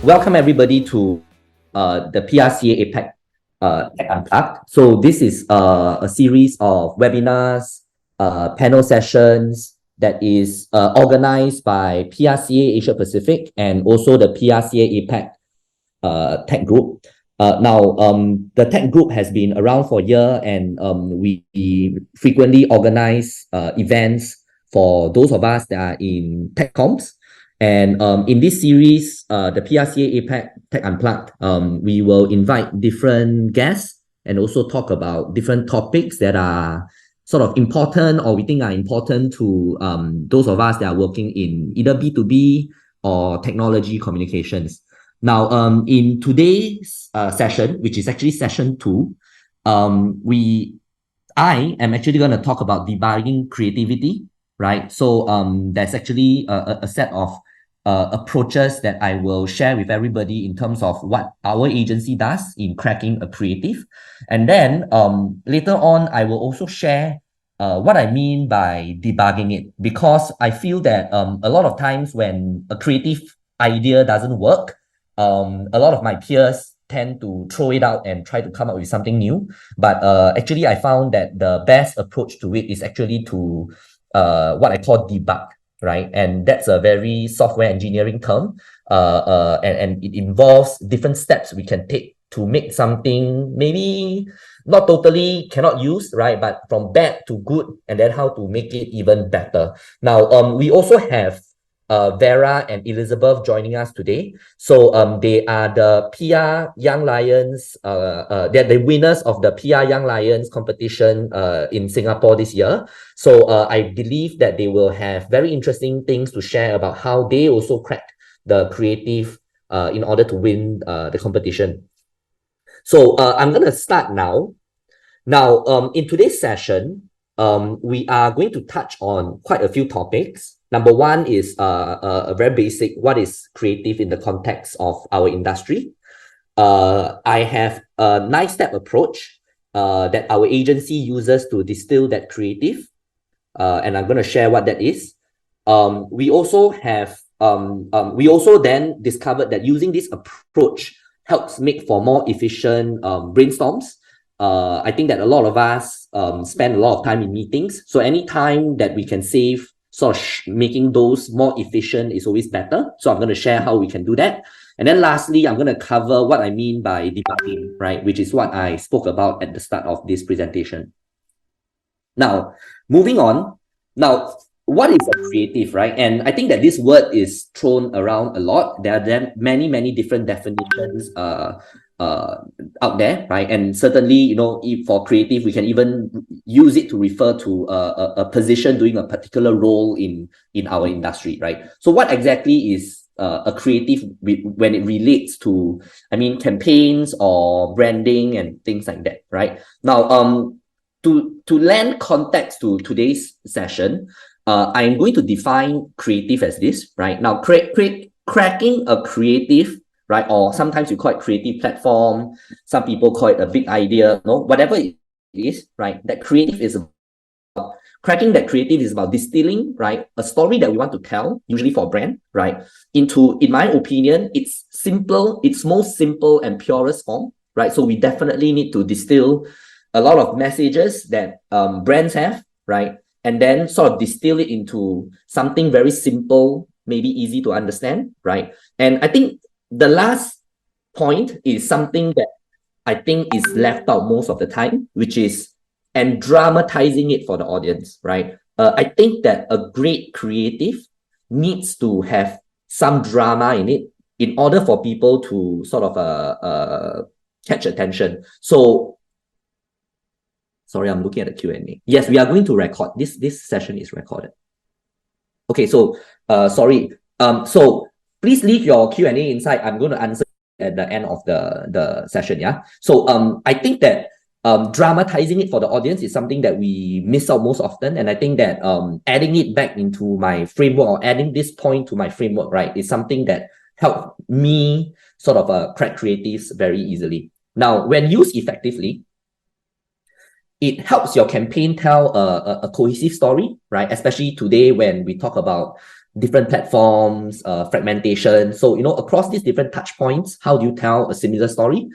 Welcome everybody to the PRCA APAC Tech Unplugged. So this is a series of webinars, panel sessions that is organized by PRCA Asia Pacific and also the PRCA APAC Tech Group. The Tech Group has been around for a year, and we frequently organize events for those of us that are in tech comms. And in this series, the PRCA APAC Tech Unplugged, we will invite different guests and also talk about different topics that are sort of important or we think are important to those of us that are working in either B2B or technology communications. Now, in today's session, which is actually session 2, I am actually going to talk about debugging creativity, right? So there's actually a set of approaches that I will share with everybody in terms of what our agency does in cracking a creative. And then later on, I will also share what I mean by debugging it, because I feel that a lot of times when a creative idea doesn't work, a lot of my peers tend to throw it out and try to come up with something new. But actually, I found that the best approach to it is actually to what I call debug, right? And that's a very software engineering term, and it involves different steps we can take to make something maybe not totally cannot use, right? But from bad to good, and then how to make it even better. Now, we also have Vera and Elizabeth joining us today. So they are the PR Young Lions, they're the winners of the PR Young Lions competition in Singapore this year. So I believe that they will have very interesting things to share about how they also cracked the creative in order to win the competition. So I'm going to start now. Now, in today's session, we are going to touch on quite a few topics. Number one is a very basic, what is creative in the context of our industry? I have a 9-step approach that our agency uses to distill that creative, and I'm going to share what that is. We also then discovered that using this approach helps make for more efficient brainstorms. I think that a lot of us spend a lot of time in meetings. So any time that we can save sort of making those more efficient is always better. So I'm going to share how we can do that. And then lastly, I'm going to cover what I mean by debugging, right? Which is what I spoke about at the start of this presentation. Now, moving on. Now, what is a creative, right? And I think that this word is thrown around a lot. There are many different definitions out there, right? And certainly, you know, if for creative, we can even use it to refer to a position doing a particular role in our industry, right? So what exactly is a creative when it relates to, I mean, campaigns or branding and things like that, right? Now, to lend context to today's session, I'm going to define creative as this, right? Now, cracking a creative, right? Or sometimes we call it creative platform. Some people call it a big idea, no? Whatever it is, right? That creative is about, cracking that creative is about distilling, right? A story that we want to tell, usually for a brand, right? Into, in my opinion, it's most simple and purest form, right? So we definitely need to distill a lot of messages that brands have, right? And then sort of distill it into something very simple, maybe easy to understand, right? And I think the last point is something that I think is left out most of the time, which is and dramatizing it for the audience, right? I think that a great creative needs to have some drama in it in order for people to sort of catch attention. So, sorry, I'm looking at the Q&A. Yes, we are going to record. This session is recorded. Okay, so sorry. So please leave your Q&A inside. I'm going to answer at the end of the session, yeah? So I think that dramatizing it for the audience is something that we miss out most often. And I think that adding it back into my framework or adding this point to my framework, right, is something that helped me sort of crack creatives very easily. Now, when used effectively, it helps your campaign tell a cohesive story, right? Especially today when we talk about different platforms, fragmentation. So, across these different touch points, how do you tell a similar story?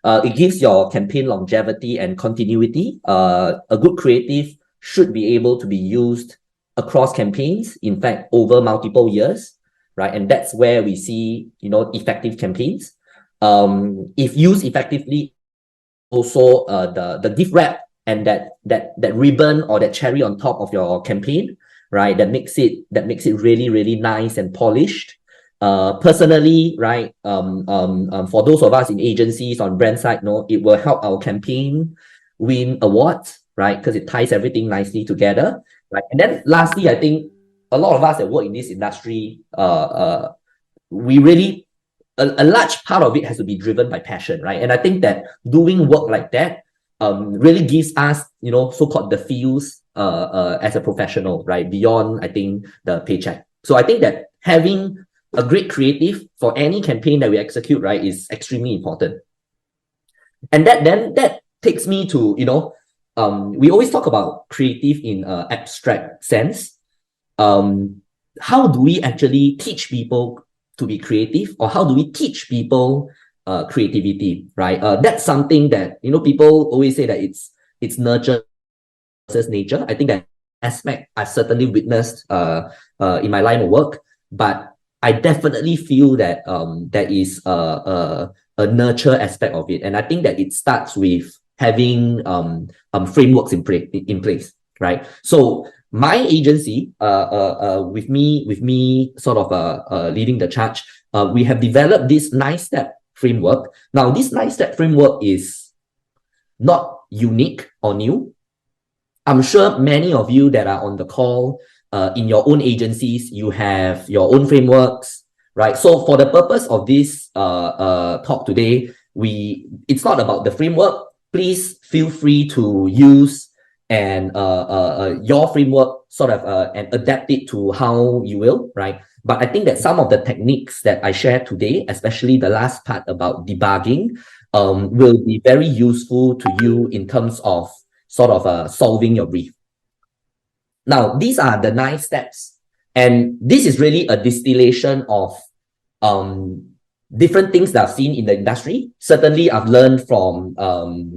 It gives your campaign longevity and continuity. A good creative should be able to be used across campaigns, in fact, over multiple years, right? And that's where we see, effective campaigns. If used effectively, also the gift wrap and that ribbon or that cherry on top of your campaign, right? That makes it really, really nice and polished. Personally, right? For those of us in agencies on brand side, it will help our campaign win awards, right? Because it ties everything nicely together, right? And then lastly, I think a lot of us that work in this industry, we really, a large part of it has to be driven by passion, right? And I think that doing work like that really gives us, so-called the feels as a professional, right? Beyond, I think, the paycheck. So I think that having a great creative for any campaign that we execute, right, is extremely important. And that takes me to, we always talk about creative in an abstract sense. How do we actually teach people to be creative, or how do we teach people creativity, right? That's something that, people always say that it's nurture versus nature. I think that aspect I've certainly witnessed in my line of work, but I definitely feel that there is a nurture aspect of it. And I think that it starts with having frameworks in place, right? So my agency, with me sort of leading the charge, we have developed this 9-step framework. Now, this 9-step framework is not unique or new. I'm sure many of you that are on the call, in your own agencies, you have your own frameworks, right? So for the purpose of this talk today, it's not about the framework. Please feel free to use and your framework sort of and adapt it to how you will, right? But I think that some of the techniques that I shared today, especially the last part about debugging, will be very useful to you in terms of sort of solving your brief. Now, these are the 9 steps, and this is really a distillation of different things that I've seen in the industry. Certainly, I've learned from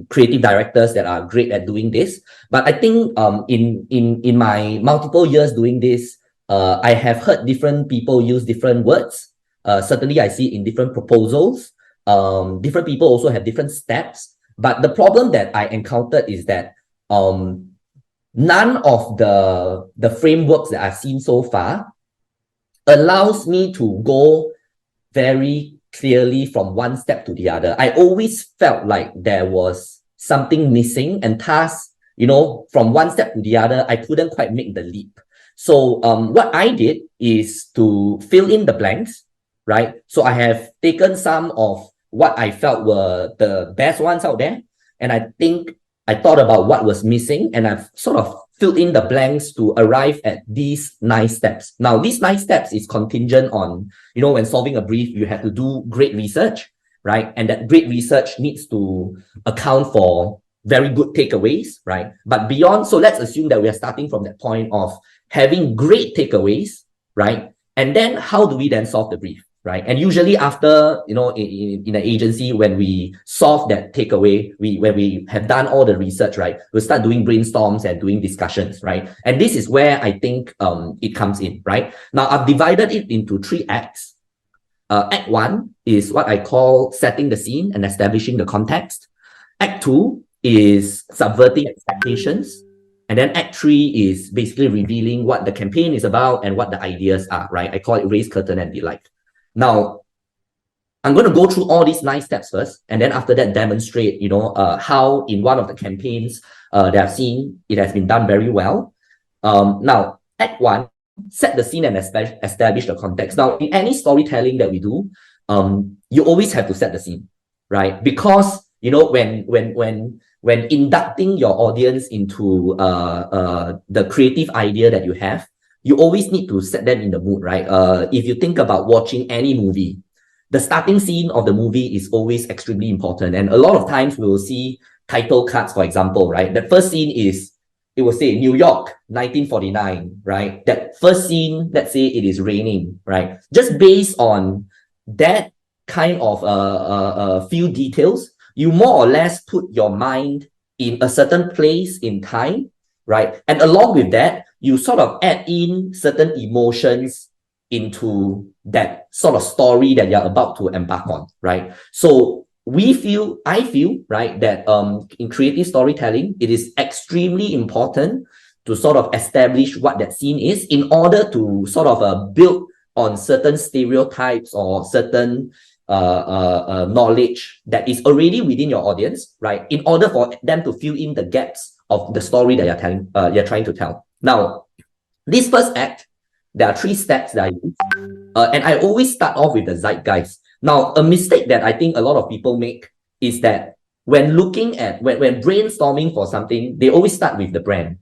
creative directors that are great at doing this. But I think in my multiple years doing this, I have heard different people use different words. Certainly, I see in different proposals. Different people also have different steps. But the problem that I encountered is that none of the frameworks that I've seen so far allows me to go very clearly from one step to the other. I always felt like there was something missing, and thus, from one step to the other, I couldn't quite make the leap. So what I did is to fill in the blanks, right? So I have taken some of what I felt were the best ones out there, and I think I thought about what was missing, and I've sort of filled in the blanks to arrive at these 9 steps. Now, these 9 steps is contingent on, when solving a brief, you have to do great research, right? And that great research needs to account for very good takeaways, right? But beyond, so let's assume that we are starting from that point of having great takeaways, right? And then how do we then solve the brief, right? And usually after, in an agency, when we solve that takeaway, when we have done all the research, right, we'll start doing brainstorms and doing discussions, right? And this is where I think it comes in, right? Now, I've divided it into 3 acts. Act 1 is what I call setting the scene and establishing the context. Act 2 is subverting expectations. And then Act 3 is basically revealing what the campaign is about and what the ideas are, right? I call it raise curtain and delight. Now, I'm going to go through all these 9 steps first, and then after that demonstrate, how in one of the campaigns that I've seen, it has been done very well. Now, Act 1, set the scene and establish the context. Now, in any storytelling that we do, you always have to set the scene, right? Because, when inducting your audience into the creative idea that you have, you always need to set them in the mood, right? If you think about watching any movie, the starting scene of the movie is always extremely important. And a lot of times we will see title cards, for example, right? The first scene is, it will say New York, 1949, right? That first scene, let's say it is raining, right? Just based on that kind of few details, you more or less put your mind in a certain place in time, right? And along with that, you sort of add in certain emotions into that sort of story that you're about to embark on, right? So I feel, right, that in creative storytelling, it is extremely important to sort of establish what that scene is in order to sort of build on certain stereotypes or certain knowledge that is already within your audience, right? In order for them to fill in the gaps of the story that you're trying to tell. Now, this first act, there are 3 steps that I use, and I always start off with the zeitgeist. Now, a mistake that I think a lot of people make is that when looking at, when brainstorming for something, they always start with the brand.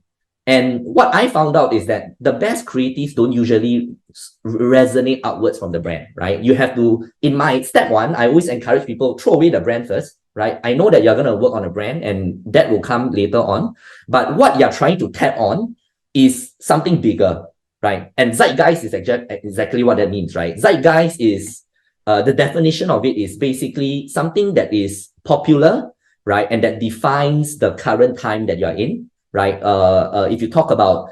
And what I found out is that the best creatives don't usually resonate outwards from the brand, right? You have to, in my step 1, I always encourage people, throw away the brand first, right? I know that you're going to work on a brand and that will come later on. But what you're trying to tap on is something bigger, right? And zeitgeist is exactly what that means, right? Zeitgeist is, the definition of it is basically something that is popular, right? And that defines the current time that you're in, right? If you talk about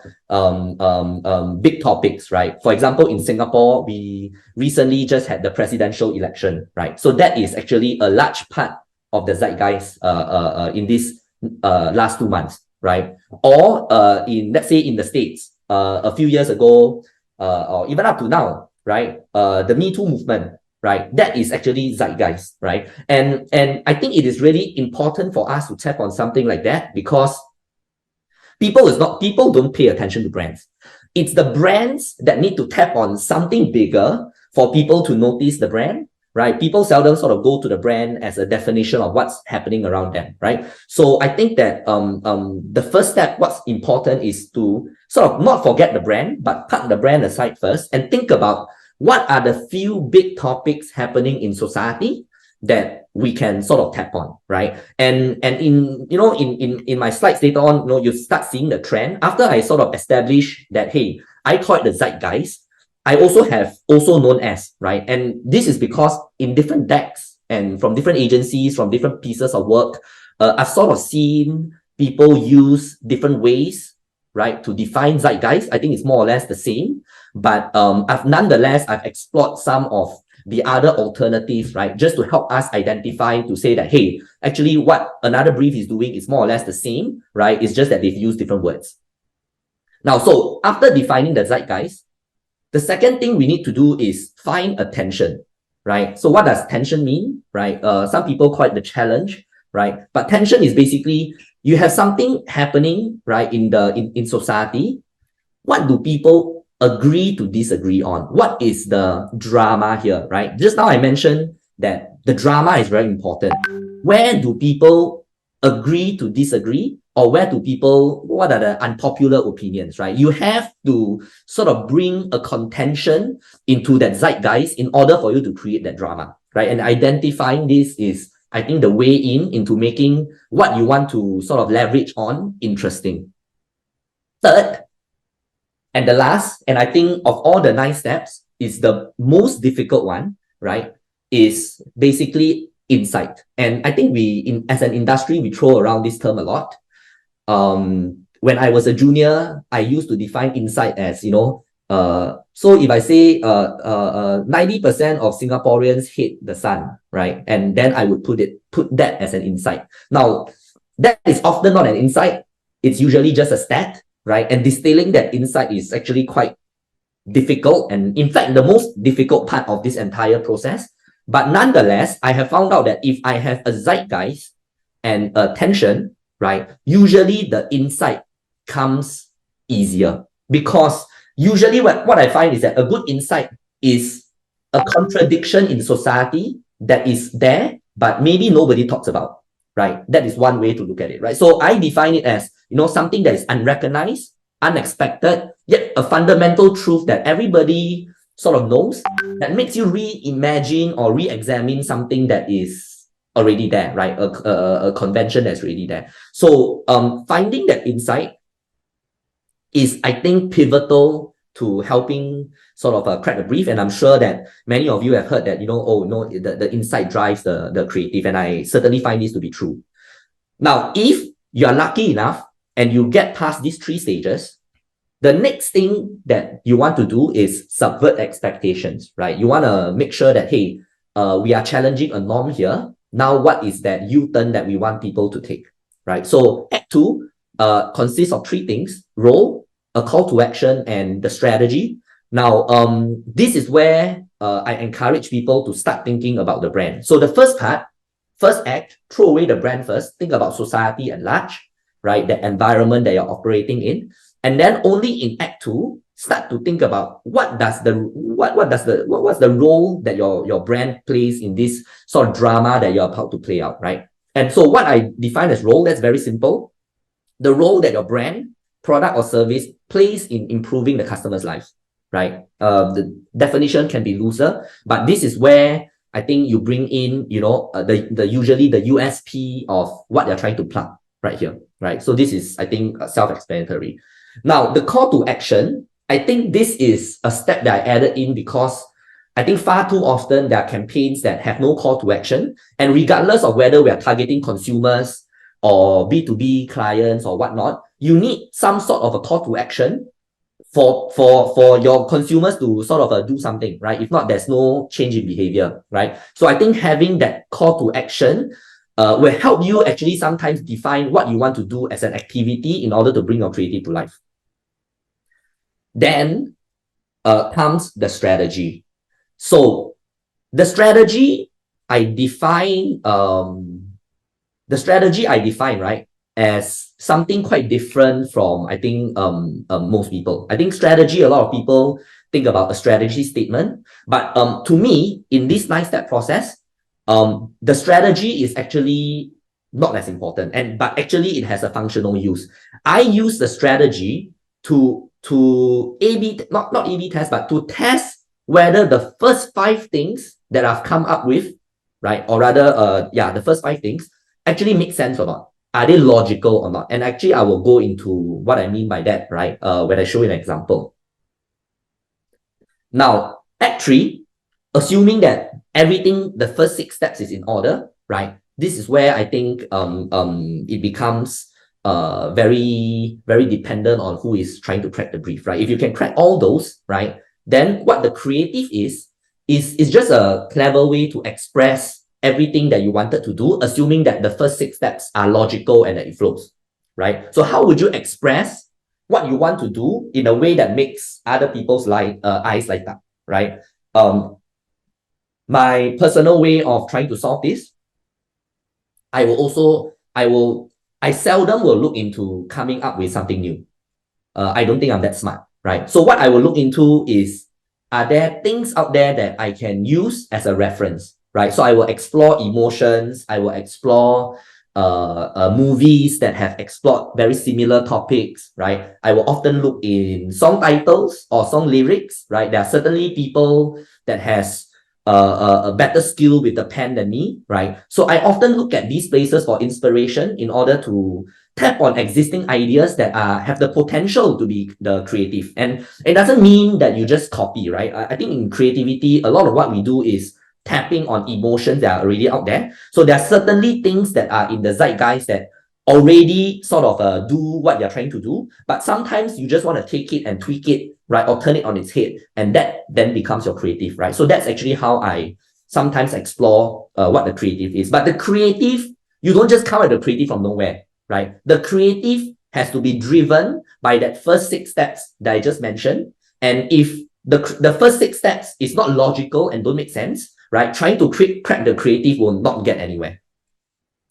big topics, right? For example, in Singapore, we recently just had the presidential election, right? So that is actually a large part of the zeitgeist in this last 2 months, right? Or in, let's say, in the States, a few years ago, or even up to now, right? The Me Too movement, right? That is actually zeitgeist, right? And I think it is really important for us to tap on something like that because people don't pay attention to brands. It's the brands that need to tap on something bigger for people to notice the brand, right? People seldom sort of go to the brand as a definition of what's happening around them, right? So I think that the first step, what's important is to sort of not forget the brand, but put the brand aside first and think about what are the few big topics happening in society that we can sort of tap on, right? And in, you know, in my slides later on, you know, you start seeing the trend. After I sort of establish that, hey, I call it the zeitgeist, I also have also known as, right? And this is because in different decks and from different agencies, from different pieces of work, I've sort of seen people use different ways, right, to define zeitgeist. I think it's more or less the same, but I've explored some of the other alternatives, right, just to help us identify, to say that, hey, actually what another brief is doing is more or less the same, right? It's just that they've used different words. Now, so after defining the zeitgeist, the second thing we need to do is find a tension, right? So what does tension mean, right? Some people call it the challenge, right? But tension is basically you have something happening, right, in society. What do people agree to disagree on? What is the drama here, right? Just now I mentioned that the drama is very important. Where do people agree to disagree? Or what are the unpopular opinions, right? You have to sort of bring a contention into that zeitgeist in order for you to create that drama, right? And identifying this is, I think, the way into making what you want to sort of leverage on interesting. Third, and the last, and I think of all the 9 steps, is the most difficult one, right? Is basically insight. And I think as an industry, we throw around this term a lot. When I was a junior, I used to define insight as, you know, so if I say 90% of Singaporeans hate the sun, right? And then I would put that as an insight. Now, that is often not an insight. It's usually just a stat, right? And distilling that insight is actually quite difficult. And in fact, the most difficult part of this entire process. But nonetheless, I have found out that if I have a zeitgeist and a tension, right, usually the insight comes easier, because usually what I find is that a good insight is a contradiction in society that is there, but maybe nobody talks about, right? That is one way to look at it, right? So I define it as, you know, something that is unrecognized, unexpected, yet a fundamental truth that everybody sort of knows, that makes you reimagine or re-examine something that is already there, right? A convention that's already there. So finding that insight is, I think, pivotal to helping sort of crack the brief. And I'm sure that many of you have heard that, the insight drives the creative. And I certainly find this to be true. Now, if you are lucky enough and you get past these 3 stages, the next thing that you want to do is subvert expectations, right? You want to make sure that, hey, we are challenging a norm here. Now, what is that U-turn that we want people to take, right? So Act 2 consists of 3 things: role, a call to action, and the strategy. Now, this is where I encourage people to start thinking about the brand. So the first act, throw away the brand first, think about society at large, right? The environment that you're operating in. And then only in Act 2, start to think about what's the role that your brand plays in this sort of drama that you're about to play out, right? And so what I define as role, that's very simple. The role that your brand, product, or service plays in improving the customer's life, right? The definition can be looser, but this is where I think you bring in, usually the USP of what they're trying to plug right here, right? So this is, I think, self-explanatory. Now, the call to action, I think this is a step that I added in because I think far too often there are campaigns that have no call to action. And regardless of whether we are targeting consumers or B2B clients or whatnot, you need some sort of a call to action for your consumers to sort of do something, right? If not, there's no change in behavior, right? So I think having that call to action will help you actually sometimes define what you want to do as an activity in order to bring your creative to life. Then comes the strategy. So the strategy I define, right, as something quite different from, I think, most people. I think strategy, a lot of people think about a strategy statement, but to me, in this 9-step process, the strategy is actually not as important, but actually it has a functional use. I use the strategy to A/B, not A/B test, but to test whether the first 5 things that I've come up with, right, or rather, the first 5 things actually make sense or not. Are they logical or not? And actually, I will go into what I mean by that, right, when I show you an example. Now, Act 3, assuming that everything, the first 6 steps is in order, right? This is where I think it becomes very, very dependent on who is trying to crack the brief, right? If you can crack all those, right, then what the creative is just a clever way to express everything that you wanted to do, assuming that the first 6 steps are logical and that it flows, right? So how would you express what you want to do in a way that makes other people's eyes light up, right? My personal way of trying to solve this, I seldom will look into coming up with something new. I don't think I'm that smart, right? So what I will look into is, are there things out there that I can use as a reference, right? So I will explore emotions. I will explore movies that have explored very similar topics, right? I will often look in song titles or song lyrics, right? There are certainly people that has a better skill with the pen than me, right? So I often look at these places for inspiration in order to tap on existing ideas that have the potential to be the creative. And it doesn't mean that you just copy, right? I think in creativity, a lot of what we do is tapping on emotions that are already out there. So there are certainly things that are in the zeitgeist that already sort of do what you're trying to do, but sometimes you just want to take it and tweak it, right, or turn it on its head, and that then becomes your creative, right? So that's actually how I sometimes explore what the creative is. But the creative, you don't just come at the creative from nowhere, right? The creative has to be driven by that first 6 steps that I just mentioned. And if the first 6 steps is not logical and don't make sense, right, trying to crack the creative will not get anywhere.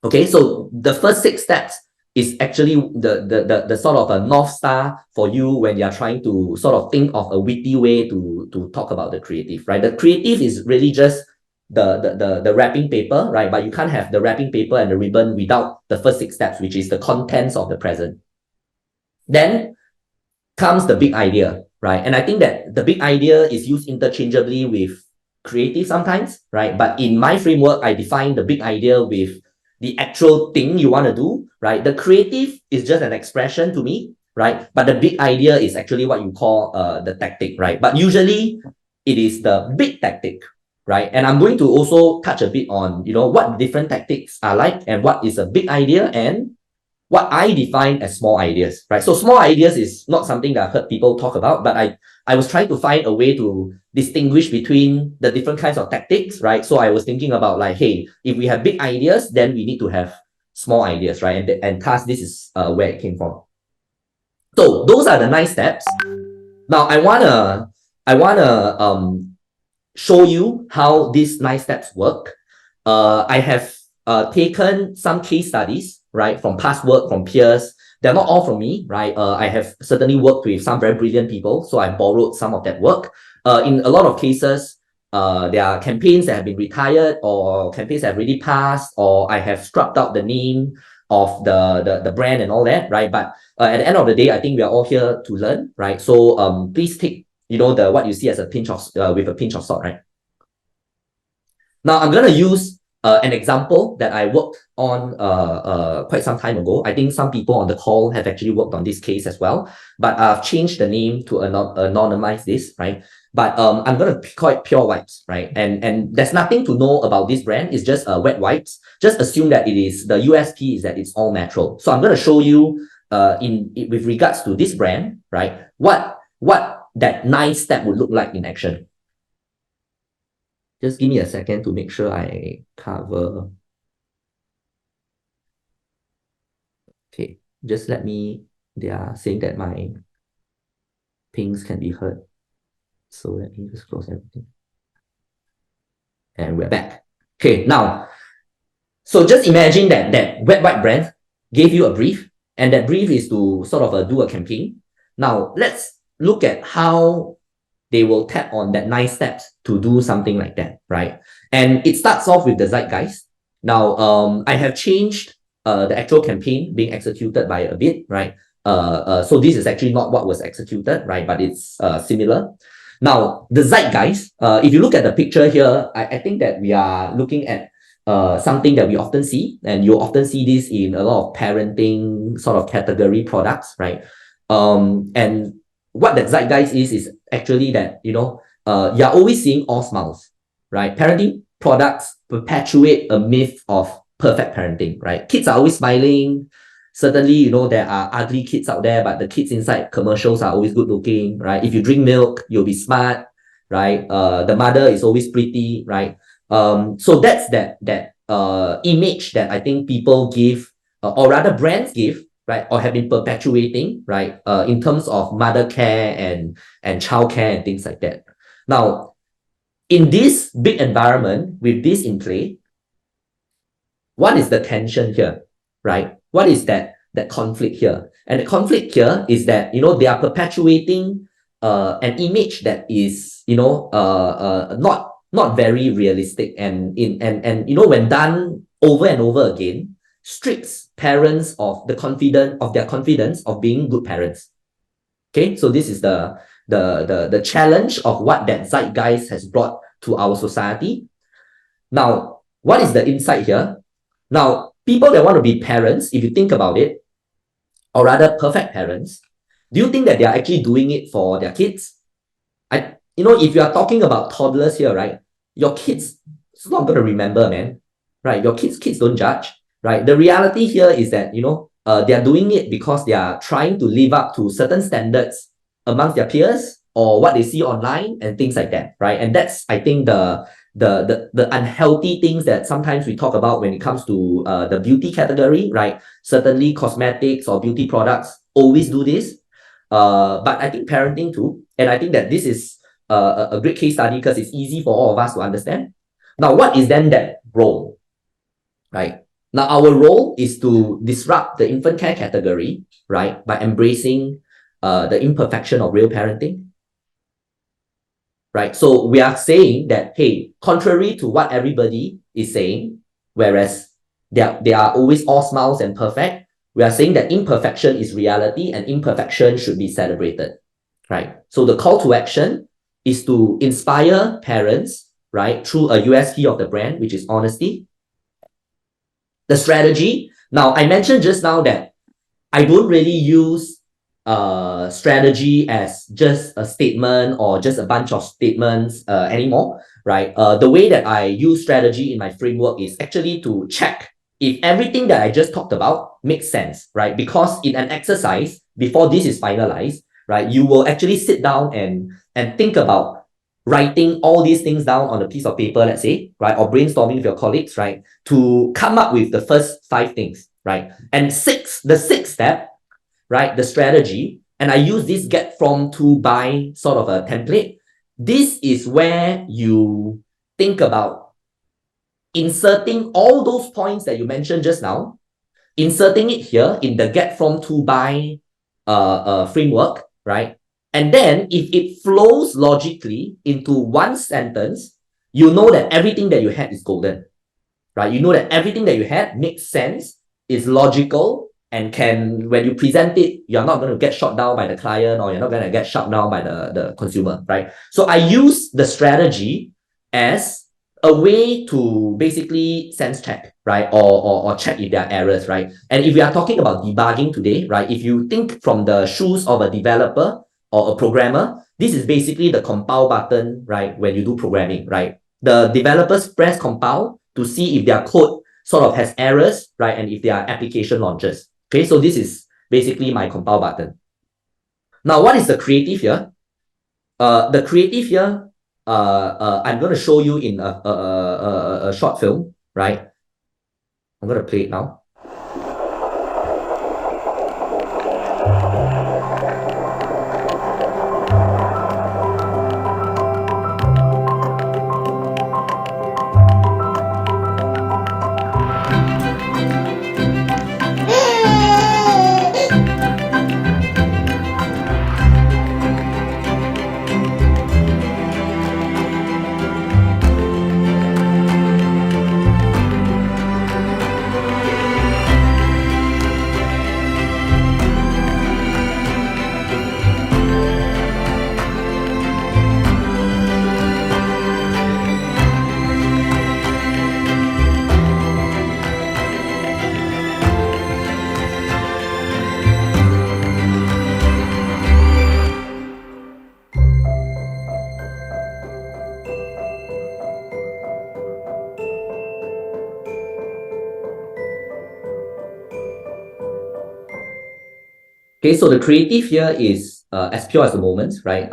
Okay, so the first 6 steps is actually the sort of a North Star for you when you're trying to sort of think of a witty way to talk about the creative, right? The creative is really just the wrapping paper, right? But you can't have the wrapping paper and the ribbon without the first 6 steps, which is the contents of the present. Then comes the big idea, right? And I think that the big idea is used interchangeably with creative sometimes, right? But in my framework, I define the big idea with the actual thing you want to do, right? The creative is just an expression to me, right? But the big idea is actually what you call the tactic, right? But usually it is the big tactic, right? And I'm going to also touch a bit on, what different tactics are like and what is a big idea and what I define as small ideas, right? So small ideas is not something that I've heard people talk about, but I was trying to find a way to distinguish between the different kinds of tactics, right? So I was thinking about like, hey, if we have big ideas, then we need to have small ideas, right? And thus this is where it came from. So those are the 9 steps. Now I wanna show you how these 9 steps work. I have taken some case studies, right, from past work, from peers. They're not all from me, right? I have certainly worked with some very brilliant people, so I borrowed some of that work. In a lot of cases, there are campaigns that have been retired or campaigns that have already passed, or I have scrubbed out the name of the brand and all that, right? But at the end of the day, I think we are all here to learn, right? So please take the what you see as a pinch of with a pinch of salt, right? Now I'm gonna use an example that I worked on quite some time ago. I think some people on the call have actually worked on this case as well, but I've changed the name to anonymize this, right? But I'm gonna call it Pure Wipes, right? And there's nothing to know about this brand. It's just wet wipes. Just assume that it is the USP is that it's all natural. So I'm gonna show you with regards to this brand, right? What that 9 step would look like in action. Just give me a second to make sure I cover. Okay, just let me, they are saying that my pings can be heard. So let me just close everything. And we're back. Okay, now, so just imagine that wet wipe brand gave you a brief, and that brief is to sort of do a campaign. Now, let's look at how they will tap on that 9 steps to do something like that, right? And it starts off with the zeitgeist. Now, I have changed the actual campaign being executed by a bit, right? So this is actually not what was executed, right? But it's similar. Now, the zeitgeist, if you look at the picture here, I think that we are looking at something that we often see, and you often see this in a lot of parenting sort of category products, right? And what that zeitgeist is actually that, you're always seeing all smiles, right? Parenting products perpetuate a myth of perfect parenting, right? Kids are always smiling. Certainly, there are ugly kids out there, but the kids inside commercials are always good looking, right? If you drink milk, you'll be smart, right? The mother is always pretty, right? So that's that image that I think people give, or rather brands give, right, or have been perpetuating, right, in terms of mother care and child care and things like that. Now, in this big environment, with this in play, what is the tension here, right? What is that conflict here? And the conflict here is that, they are perpetuating an image that is, not very realistic, and when done over and over again, strips parents of their confidence of being good parents. Okay, so this is the challenge of what that zeitgeist has brought to our society. Now, what is the insight here? Now, people that want to be parents, if you think about it, or rather perfect parents, do you think that they are actually doing it for their kids? If you are talking about toddlers here, right, your kids, it's not going to remember, man, right? Your kids don't judge, right? The reality here is that, they are doing it because they are trying to live up to certain standards amongst their peers or what they see online and things like that, right? And that's, I think, the unhealthy things that sometimes we talk about when it comes to the beauty category, right? Certainly cosmetics or beauty products always do this. But I think parenting too. And I think that this is a great case study because it's easy for all of us to understand. Now, what is then that role, right? Now, our role is to disrupt the infant care category, right? By embracing the imperfection of real parenting, right? So we are saying that, hey, contrary to what everybody is saying, whereas they are always all smiles and perfect, we are saying that imperfection is reality and imperfection should be celebrated, right? So the call to action is to inspire parents, right, through a USP of the brand, which is honesty. The strategy, now I mentioned just now that I don't really use strategy as just a statement or just a bunch of statements anymore, right? The way that I use strategy in my framework is actually to check if everything that I just talked about makes sense, right? Because in an exercise, before this is finalized, right, you will actually sit down and think about writing all these things down on a piece of paper, let's say, right, or brainstorming with your colleagues, right, to come up with the first 5 things, right? And the sixth step, right, the strategy, and I use this get from to by sort of a template. This is where you think about inserting all those points that you mentioned just now, inserting it here in the get from to by framework, right? And then if it flows logically into one sentence, you know that everything that you had is golden, right? You know that everything that you had makes sense, is logical, and can, when you present it, you're not going to get shot down by the client, or you're not going to get shot down by the consumer, right? So I use the strategy as a way to basically sense check, right? Or check if there are errors, right? And if we are talking about debugging today, right? If you think from the shoes of a developer or a programmer, this is basically the compile button, right? When you do programming, right? The developers press compile to see if their code sort of has errors, right? And if their application launches. Okay, so this is basically my compile button. Now, what is the creative here? The creative here, I'm going to show you in a short film, right? I'm going to play it now. Okay, so the creative here is as pure as the moment, right?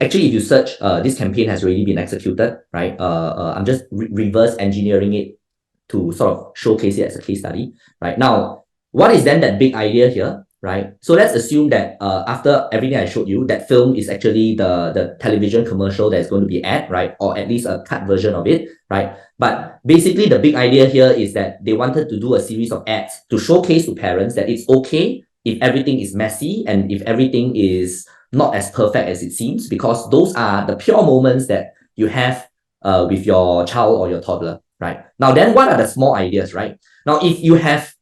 Actually, if you search, this campaign has already been executed, right? I'm just reverse engineering it to sort of showcase it as a case study, right? Now, what is then that big idea here, right? So let's assume that after everything I showed you, that film is actually the television commercial that's going to be ad, right? Or at least a cut version of it, right? But basically, the big idea here is that they wanted to do a series of ads to showcase to parents that it's okay if everything is messy and if everything is not as perfect as it seems, because those are the pure moments that you have with your child or your toddler, right? Now, then what are the small ideas, right? Now, if you have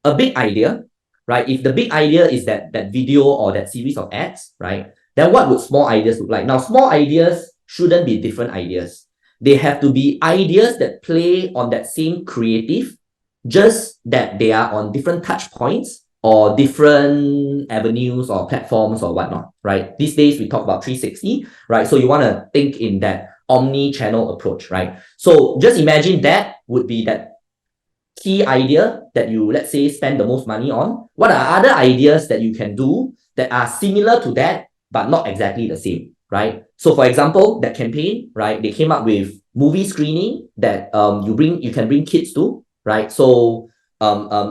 a big idea, right? If the big idea is that video or that series of ads, right? Then what would small ideas look like? Now, small ideas shouldn't be different ideas. They have to be ideas that play on that same creative, just that they are on different touch points or different avenues or platforms or whatnot, right? These days, we talk about 360, right? So you want to think in that omni-channel approach, right? So just imagine that would be that key idea that you, let's say, spend the most money on. What are other ideas that you can do that are similar to that, but not exactly the same, right? So for example, that campaign, right? They came up with movie screening that you can bring kids to, right? So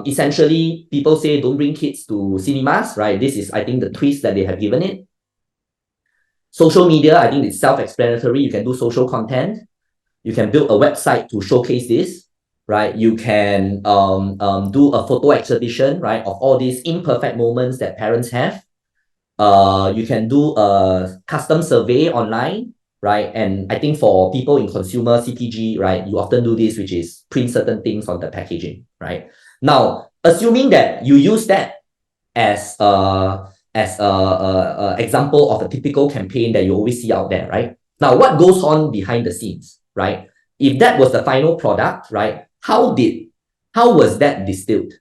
essentially, people say don't bring kids to cinemas, right? This is, I think, the twist that they have given it. Social media, I think it's self-explanatory. You can do social content. You can build a website to showcase this, right? You can do a photo exhibition, right, of all these imperfect moments that parents have. You can do a custom survey online, right? And I think for people in consumer CPG, right, you often do this, which is print certain things on the packaging, right? Now, assuming that you use that as a example of a typical campaign that you always see out there, right? Now, what goes on behind the scenes, right? If that was the final product, right, how was that distilled?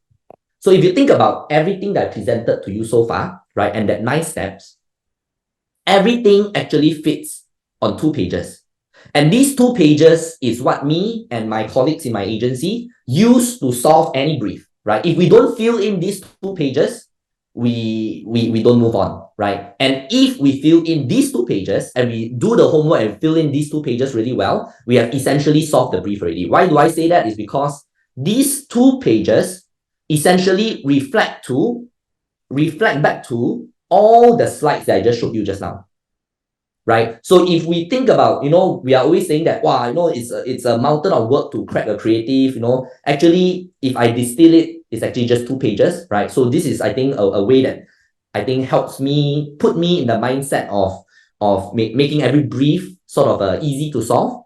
So if you think about everything that I presented to you so far, right, and that 9 steps, everything actually fits on 2 pages. And these 2 pages is what me and my colleagues in my agency use to solve any brief, right? If we don't fill in these 2 pages, we don't move on, right? And if we fill in these 2 pages and we do the homework and fill in these 2 pages really well, we have essentially solved the brief already. Why do I say that? Is because these 2 pages essentially reflect back to all the slides that I just showed you just now, right? So if we think about, we are always saying that, wow, it's a mountain of work to crack a creative, actually, if I distill it, it's actually just 2 pages, right? So this is, I think, a way that I think helps put me in the mindset of making every brief sort of easy to solve.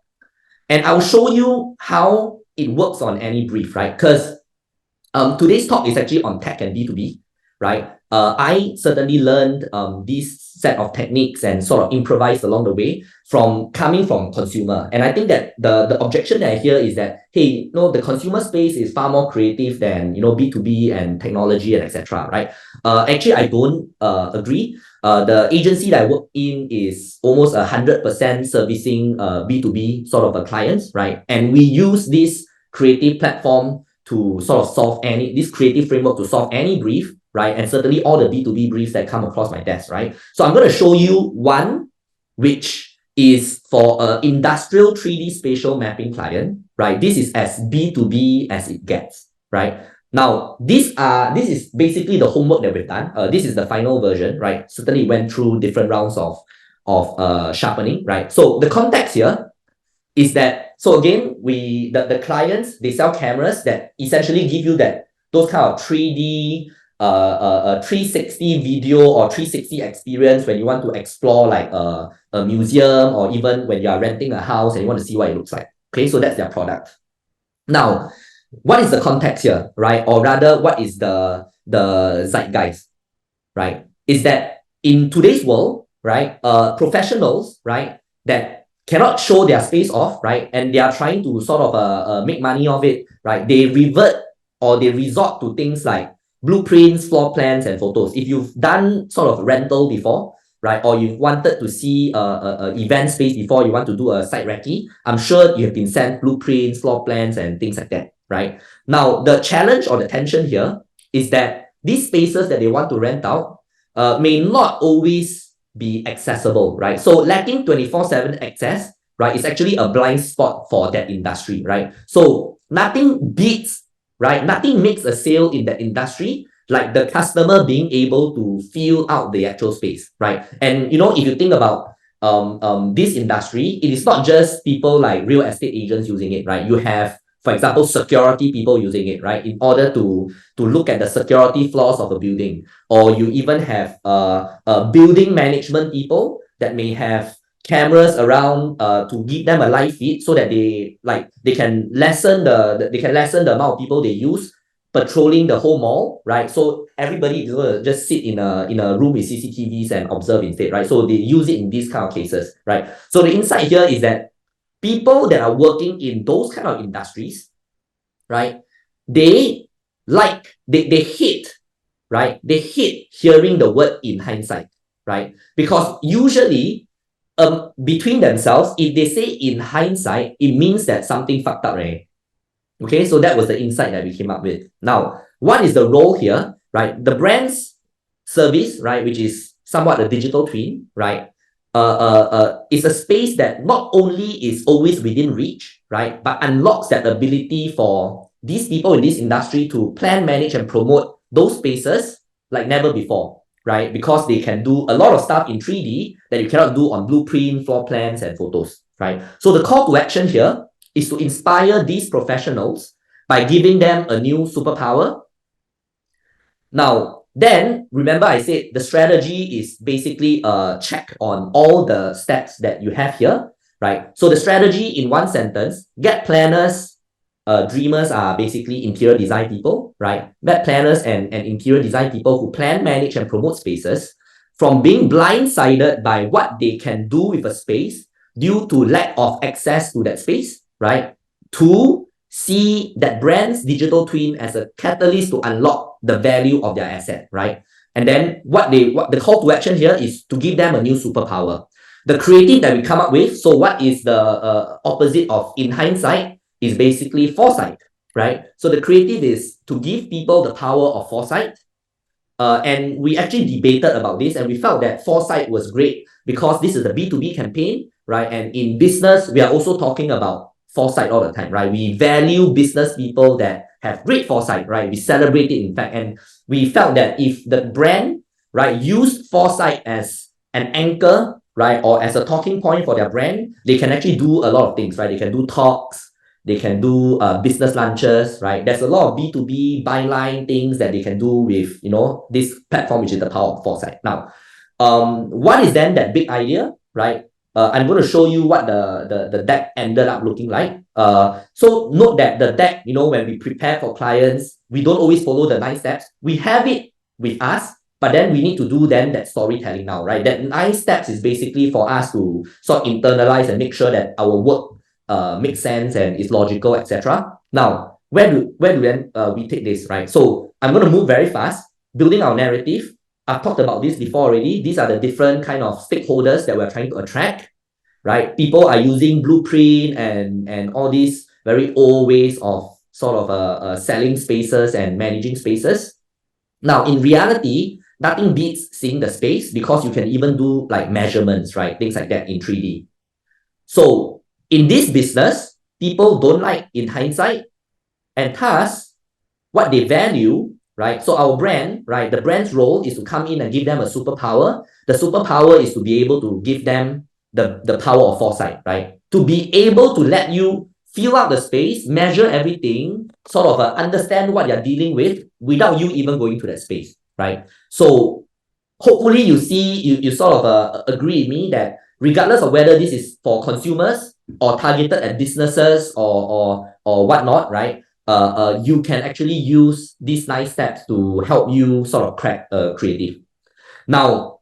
And I'll show you how it works on any brief, right? Because today's talk is actually on tech and B2B, right? I certainly learned this set of techniques and sort of improvised along the way coming from consumer. And I think that the objection that I hear is that, hey, the consumer space is far more creative than, B2B and technology and etc., right? Actually, I don't agree. The agency that I work in is almost 100% servicing B2B sort of clients, right? And we use this creative platform to sort of this creative framework to solve any brief, right? And certainly all the B2B briefs that come across my desk, right? So I'm going to show you one, which is for an industrial 3D spatial mapping client, right? This is as B2B as it gets, right? Now, this is basically the homework that we've done. This is the final version, right? Certainly went through different rounds of sharpening, right? So the context here is that, so again, the clients, they sell cameras that essentially give you those kind of 3D 360 video or 360 experience when you want to explore like a museum, or even when you are renting a house and you want to see what it looks like. Okay, so that's their product. Now, what is the context here, right? Or rather, what is the zeitgeist, right? Is that in today's world, right, professionals, right, that cannot show their space off, right, and they are trying to sort of make money of it, right, they resort to things like blueprints, floor plans, and photos. If you've done sort of rental before, right, or you've wanted to see a event space before, you want to do a site recce, I'm sure you have been sent blueprints, floor plans, and things like that, right? Now, the challenge or the tension here is that these spaces that they want to rent out may not always be accessible, right? So lacking 24/7 access, right, is actually a blind spot for that industry, right? So nothing beats, right? Nothing makes a sale in that industry like the customer being able to feel out the actual space, right? And if you think about this industry, it is not just people like real estate agents using it, right? You have, for example, security people using it, right, in order to look at the security flaws of a building. Or you even have building management people that may have cameras around to give them a live feed so that they can lessen the amount of people they use patrolling the whole mall, right? So everybody is going to just sit in a room with CCTVs and observe instead, right? So they use it in these kind of cases, right? So the insight here is that people that are working in those kind of industries, right, they hate, right? They hate hearing the word "in hindsight," right? Because usually between themselves, if they say "in hindsight," it means that something fucked up, right? Okay, so that was the insight that we came up with. Now, what is the role here, right? The brand's service, right, which is somewhat a digital twin, right, is a space that not only is always within reach, right, but unlocks that ability for these people in this industry to plan, manage, and promote those spaces like never before, right? Because they can do a lot of stuff in 3D that you cannot do on blueprint, floor plans, and photos, right? So the call to action here is to inspire these professionals by giving them a new superpower. Now, then, remember I said the strategy is basically a check on all the steps that you have here, right? So the strategy in one sentence: get planners, dreamers are basically interior design people, right? Get planners and interior design people who plan, manage, and promote spaces from being blindsided by what they can do with a space due to lack of access to that space, right? To see that brand's digital twin as a catalyst to unlock the value of their asset, right? And then what the call to action here is to give them a new superpower. The creative that we come up with, so what is the opposite of in hindsight is basically foresight, right? So the creative is to give people the power of foresight. And we actually debated about this, and we felt that foresight was great because this is a B2B campaign, right? And in business, we are also talking about foresight all the time, right? We value business people that have great foresight, right? We celebrate it, in fact, and we felt that if the brand, right, used foresight as an anchor, right, or as a talking point for their brand, they can actually do a lot of things, right? They can do talks, they can do business lunches, right? There's a lot of B2B byline things that they can do with, this platform, which is the power of foresight. Now, what is then that big idea, right? I'm going to show you what the deck ended up looking like. So note that the deck, when we prepare for clients, we don't always follow the 9 steps. We have it with us, but then we need to do then that storytelling now, right? That 9 steps is basically for us to sort of internalize and make sure that our work makes sense and is logical, etc. Now, where do then we take this, right? So I'm going to move very fast, building our narrative. I've talked about this before already. These are the different kind of stakeholders that we're trying to attract, right? People are using blueprint and all these very old ways of sort of selling spaces and managing spaces. Now, in reality, nothing beats seeing the space because you can even do like measurements, right? Things like that in 3D. So in this business, people don't like in hindsight, and thus what they value, right? So our brand, right? The brand's role is to come in and give them a superpower. The superpower is to be able to give them the power of foresight, right? To be able to let you fill out the space, measure everything, sort of understand what you're dealing with without you even going to that space, right? So hopefully you see, you sort of agree with me that regardless of whether this is for consumers or targeted at businesses or whatnot, right? You can actually use these 9 steps to help you sort of crack creative. Now,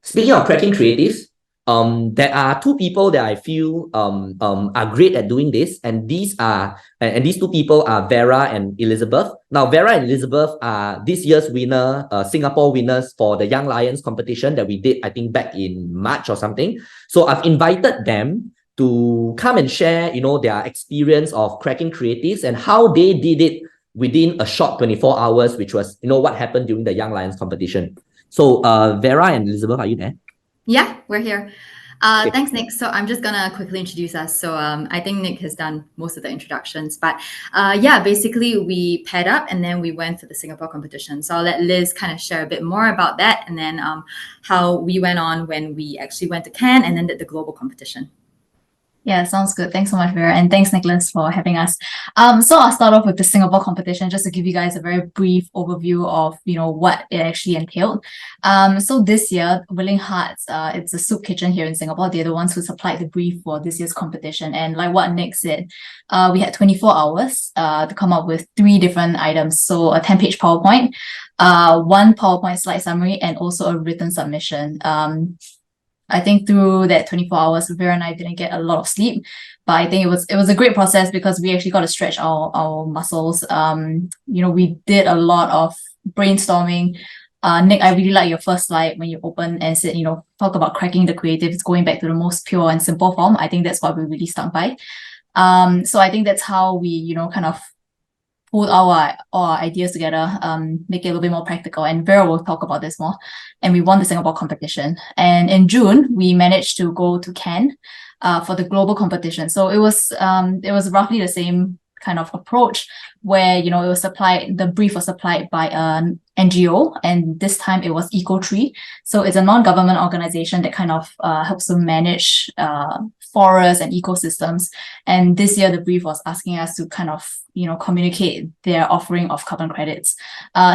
speaking of cracking creatives, there are 2 people that I feel are great at doing this, and these 2 people are Vera and Elizabeth. Now, Vera and Elizabeth are this year's winner, Singapore winners for the Young Lions competition that we did, I think, back in March or something. So I've invited them to come and share, their experience of cracking creatives and how they did it within a short 24 hours, which was, what happened during the Young Lions competition. So Vera and Elizabeth, are you there? Yeah, we're here. Okay. Thanks, Nick. So I'm just gonna quickly introduce us. So I think Nick has done most of the introductions, but yeah, basically we paired up and then we went for the Singapore competition. So I'll let Liz kind of share a bit more about that and then how we went on when we actually went to Cannes and then did the global competition. Yeah, sounds good. Thanks so much, Vera. And thanks, Nicholas, for having us. So I'll start off with the Singapore competition, just to give you guys a very brief overview of, what it actually entailed. So this year, Willing Hearts, it's a soup kitchen here in Singapore. They're the ones who supplied the brief for this year's competition. And like what Nick said, we had 24 hours to come up with 3 different items. So a 10-page PowerPoint, 1 PowerPoint slide summary, and also a written submission. I think through that 24 hours, Vera and I didn't get a lot of sleep, but I think it was a great process because we actually got to stretch our muscles. We did a lot of brainstorming. Nick, I really like your first slide when you open and said, talk about cracking the creative. It's going back to the most pure and simple form. I think that's what we really stuck by. So I think that's how we, kind of pulled our ideas together, make it a little bit more practical. And Vera will talk about this more. And we won the Singapore competition. And in June, we managed to go to Cannes for the global competition. So it was roughly the same kind of approach where, the brief was supplied by an NGO, and this time it was Eco3. So it's a non-government organization that kind of helps to manage forests and ecosystems. And this year, the brief was asking us to kind of, communicate their offering of carbon credits.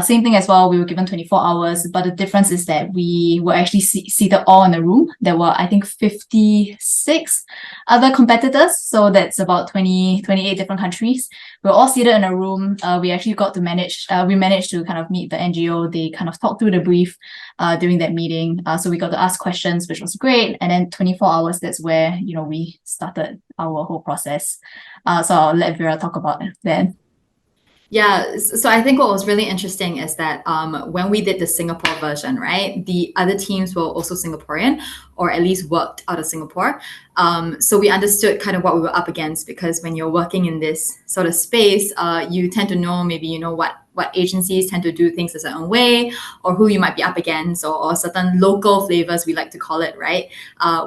Same thing as well, we were given 24 hours, but the difference is that we were actually seated all in a room. There were, I think, 56 other competitors. So that's about 28 different countries. We were all seated in a room. We actually got to managed to kind of meet the NGO. They kind of talked through the brief during that meeting. So we got to ask questions, which was great. And then 24 hours, that's where, we started our whole process. So I'll let Vera talk about that. Yeah, so I think what was really interesting is that when we did the Singapore version, right, the other teams were also Singaporean, or at least worked out of Singapore. So we understood kind of what we were up against, because when you're working in this sort of space, you tend to know, maybe you know what agencies tend to do things a certain way, or who you might be up against, or certain local flavors, we like to call it, right,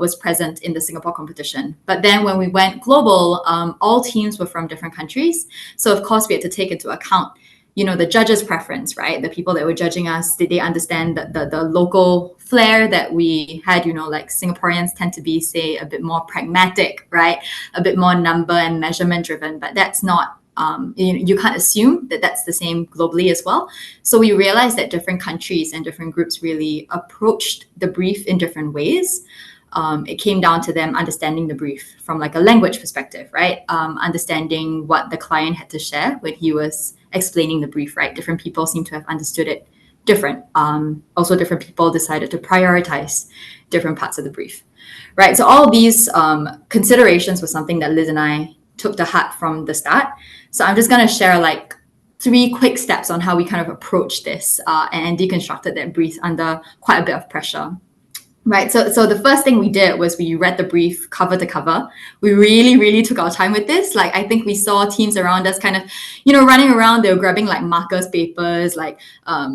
was present in the Singapore competition. But then when we went global, all teams were from different countries. So of course we had to take into account, you know, the judges' preference, right? The people that were judging us, did they understand the local flair that we had? You know, like Singaporeans tend to be, say, a bit more pragmatic, right? A bit more number and measurement driven, but that's not, you can't assume that that's the same globally as well. So we realized that different countries and different groups really approached the brief in different ways. It came down to them understanding the brief from like a language perspective, right? Understanding what the client had to share when he was explaining the brief, right? Different people seem to have understood it different. Also, different people decided to prioritize different parts of the brief, right? So all these considerations was something that Liz and I took to heart from the start. So I'm just going to share like 3 quick steps on how we kind of approached this and deconstructed that brief under quite a bit of pressure. Right. So the first thing we did was we read the brief cover to cover. We really, really took our time with this. Like, I think we saw teams around us kind of, you know, running around. They were grabbing like markers, papers, like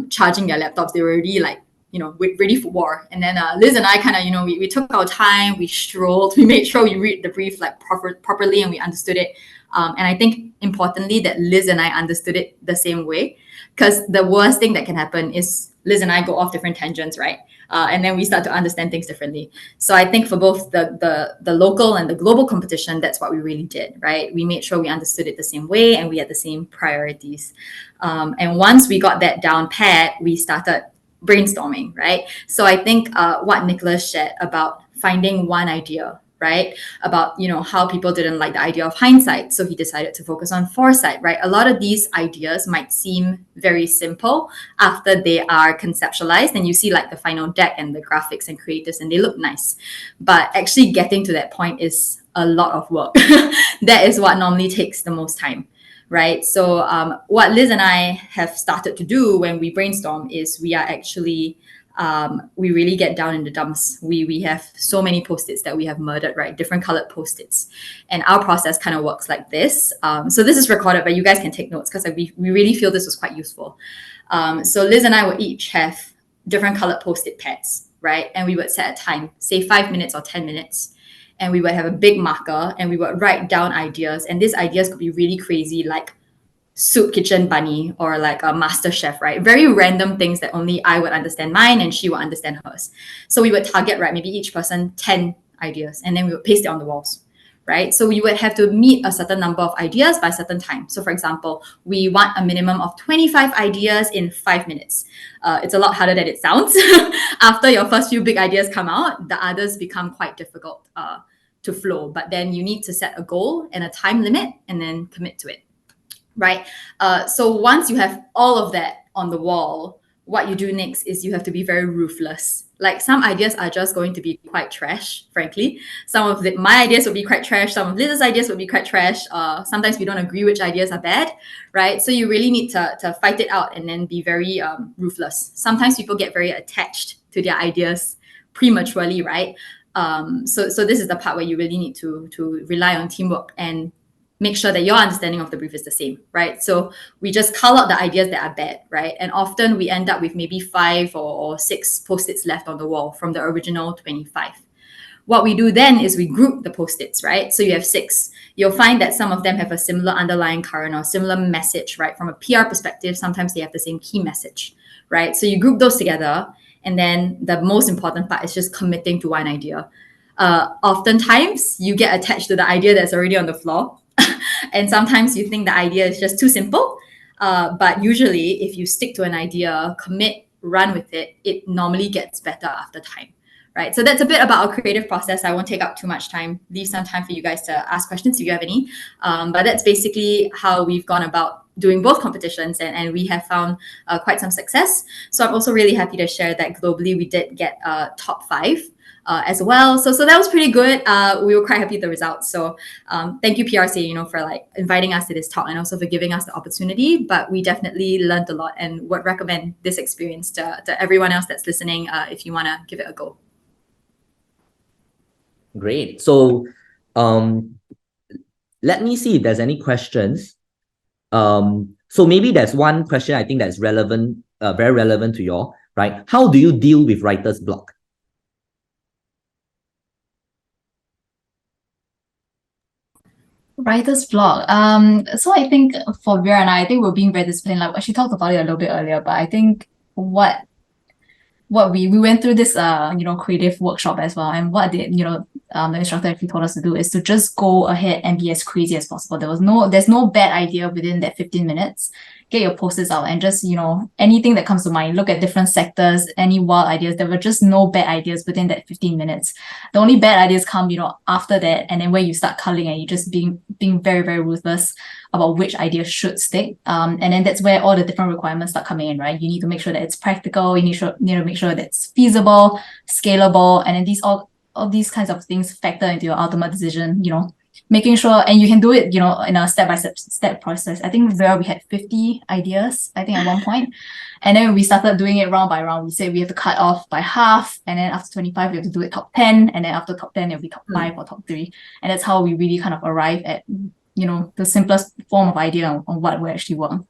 charging their laptops. They were already like, you know, ready for war. And then Liz and I kind of, you know, we took our time, we strolled, we made sure we read the brief like properly and we understood it. And I think importantly that Liz and I understood it the same way, because the worst thing that can happen is Liz and I go off different tangents, right? And then we start to understand things differently. So I think for both the local and the global competition, that's what we really did, right? We made sure we understood it the same way and we had the same priorities. And once we got that down pat, we started brainstorming, right? So I think what Nicolas shared about finding one idea, right? About, you know, how people didn't like the idea of hindsight. So he decided to focus on foresight, right? A lot of these ideas might seem very simple after they are conceptualized and you see like the final deck and the graphics and creatives and they look nice. But actually getting to that point is a lot of work. That is what normally takes the most time. Right. So what Liz and I have started to do when we brainstorm is we are actually we really get down in the dumps. We have so many post-its that we have murdered, right? Different colored post-its. And our process kind of works like this. So this is recorded, but you guys can take notes because we really feel this was quite useful. So Liz and I will each have different colored post-it pads, right? And we would set a time, say 5 minutes or 10 minutes. And we would have a big marker and we would write down ideas. And these ideas could be really crazy, like soup kitchen bunny or like a master chef, right? Very random things that only I would understand mine and she would understand hers. So we would target, right, maybe each person 10 ideas and then we would paste it on the walls, right? So we would have to meet a certain number of ideas by a certain time. So for example, we want a minimum of 25 ideas in 5 minutes. It's a lot harder than it sounds. After your first few big ideas come out, the others become quite difficult to flow. But then you need to set a goal and a time limit and then commit to it. Right. So once you have all of that on the wall, what you do next is you have to be very ruthless. Like some ideas are just going to be quite trash, frankly. Some of my ideas will be quite trash. Some of Liz's ideas will be quite trash. Sometimes we don't agree which ideas are bad, right? So you really need to fight it out and then be very ruthless. Sometimes people get very attached to their ideas prematurely, right? So this is the part where you really need to rely on teamwork and make sure that your understanding of the brief is the same, right? So we just cull out the ideas that are bad, right? And often we end up with maybe 5 or 6 post-its left on the wall from the original 25. What we do then is we group the post-its, right? So you have 6. You'll find that some of them have a similar underlying current or similar message, right? From a PR perspective, sometimes they have the same key message, right? So you group those together. And then the most important part is just committing to one idea. Oftentimes you get attached to the idea that's already on the floor. And sometimes you think the idea is just too simple. But usually if you stick to an idea, commit, run with it, it normally gets better after time, right? So that's a bit about our creative process. I won't take up too much time, leave some time for you guys to ask questions if you have any. But that's basically how we've gone about doing both competitions, and we have found quite some success. So I'm also really happy to share that globally we did get top 5 as well. So that was pretty good. We were quite happy with the results. So thank you PRCA, for like inviting us to this talk and also for giving us the opportunity. But we definitely learned a lot and would recommend this experience to everyone else that's listening if you want to give it a go. Great. So let me see if there's any questions. So maybe there's one question I think that's relevant, very relevant to you all, right? How do you deal with writer's block? Writer's block. So I think for Vera and I think we're being very disciplined. Like she talked about it a little bit earlier, but I think what we went through this creative workshop as well, and what the instructor actually told us to do is to just go ahead and be as crazy as possible. There's no bad idea within that 15 minutes. Get your posters out and just anything that comes to mind. Look at different sectors, any wild ideas. There were just no bad ideas within that 15 minutes. The only bad ideas come after that, and then when you start culling and you just being very, very ruthless about which idea should stick. And then that's where all the different requirements start coming in, right? You need to make sure that it's practical. You need to make sure that it's feasible, scalable, and then all these kinds of things factor into your ultimate decision. Making sure, and you can do it, in a step process. I think Vera, we had 50 ideas, I think at one point. And then we started doing it round by round. We said we have to cut off by half, and then after 25, we have to do it top 10, and then after top 10, it'll be top 5 or top 3. And that's how we really kind of arrive at, the simplest form of idea on what will actually work.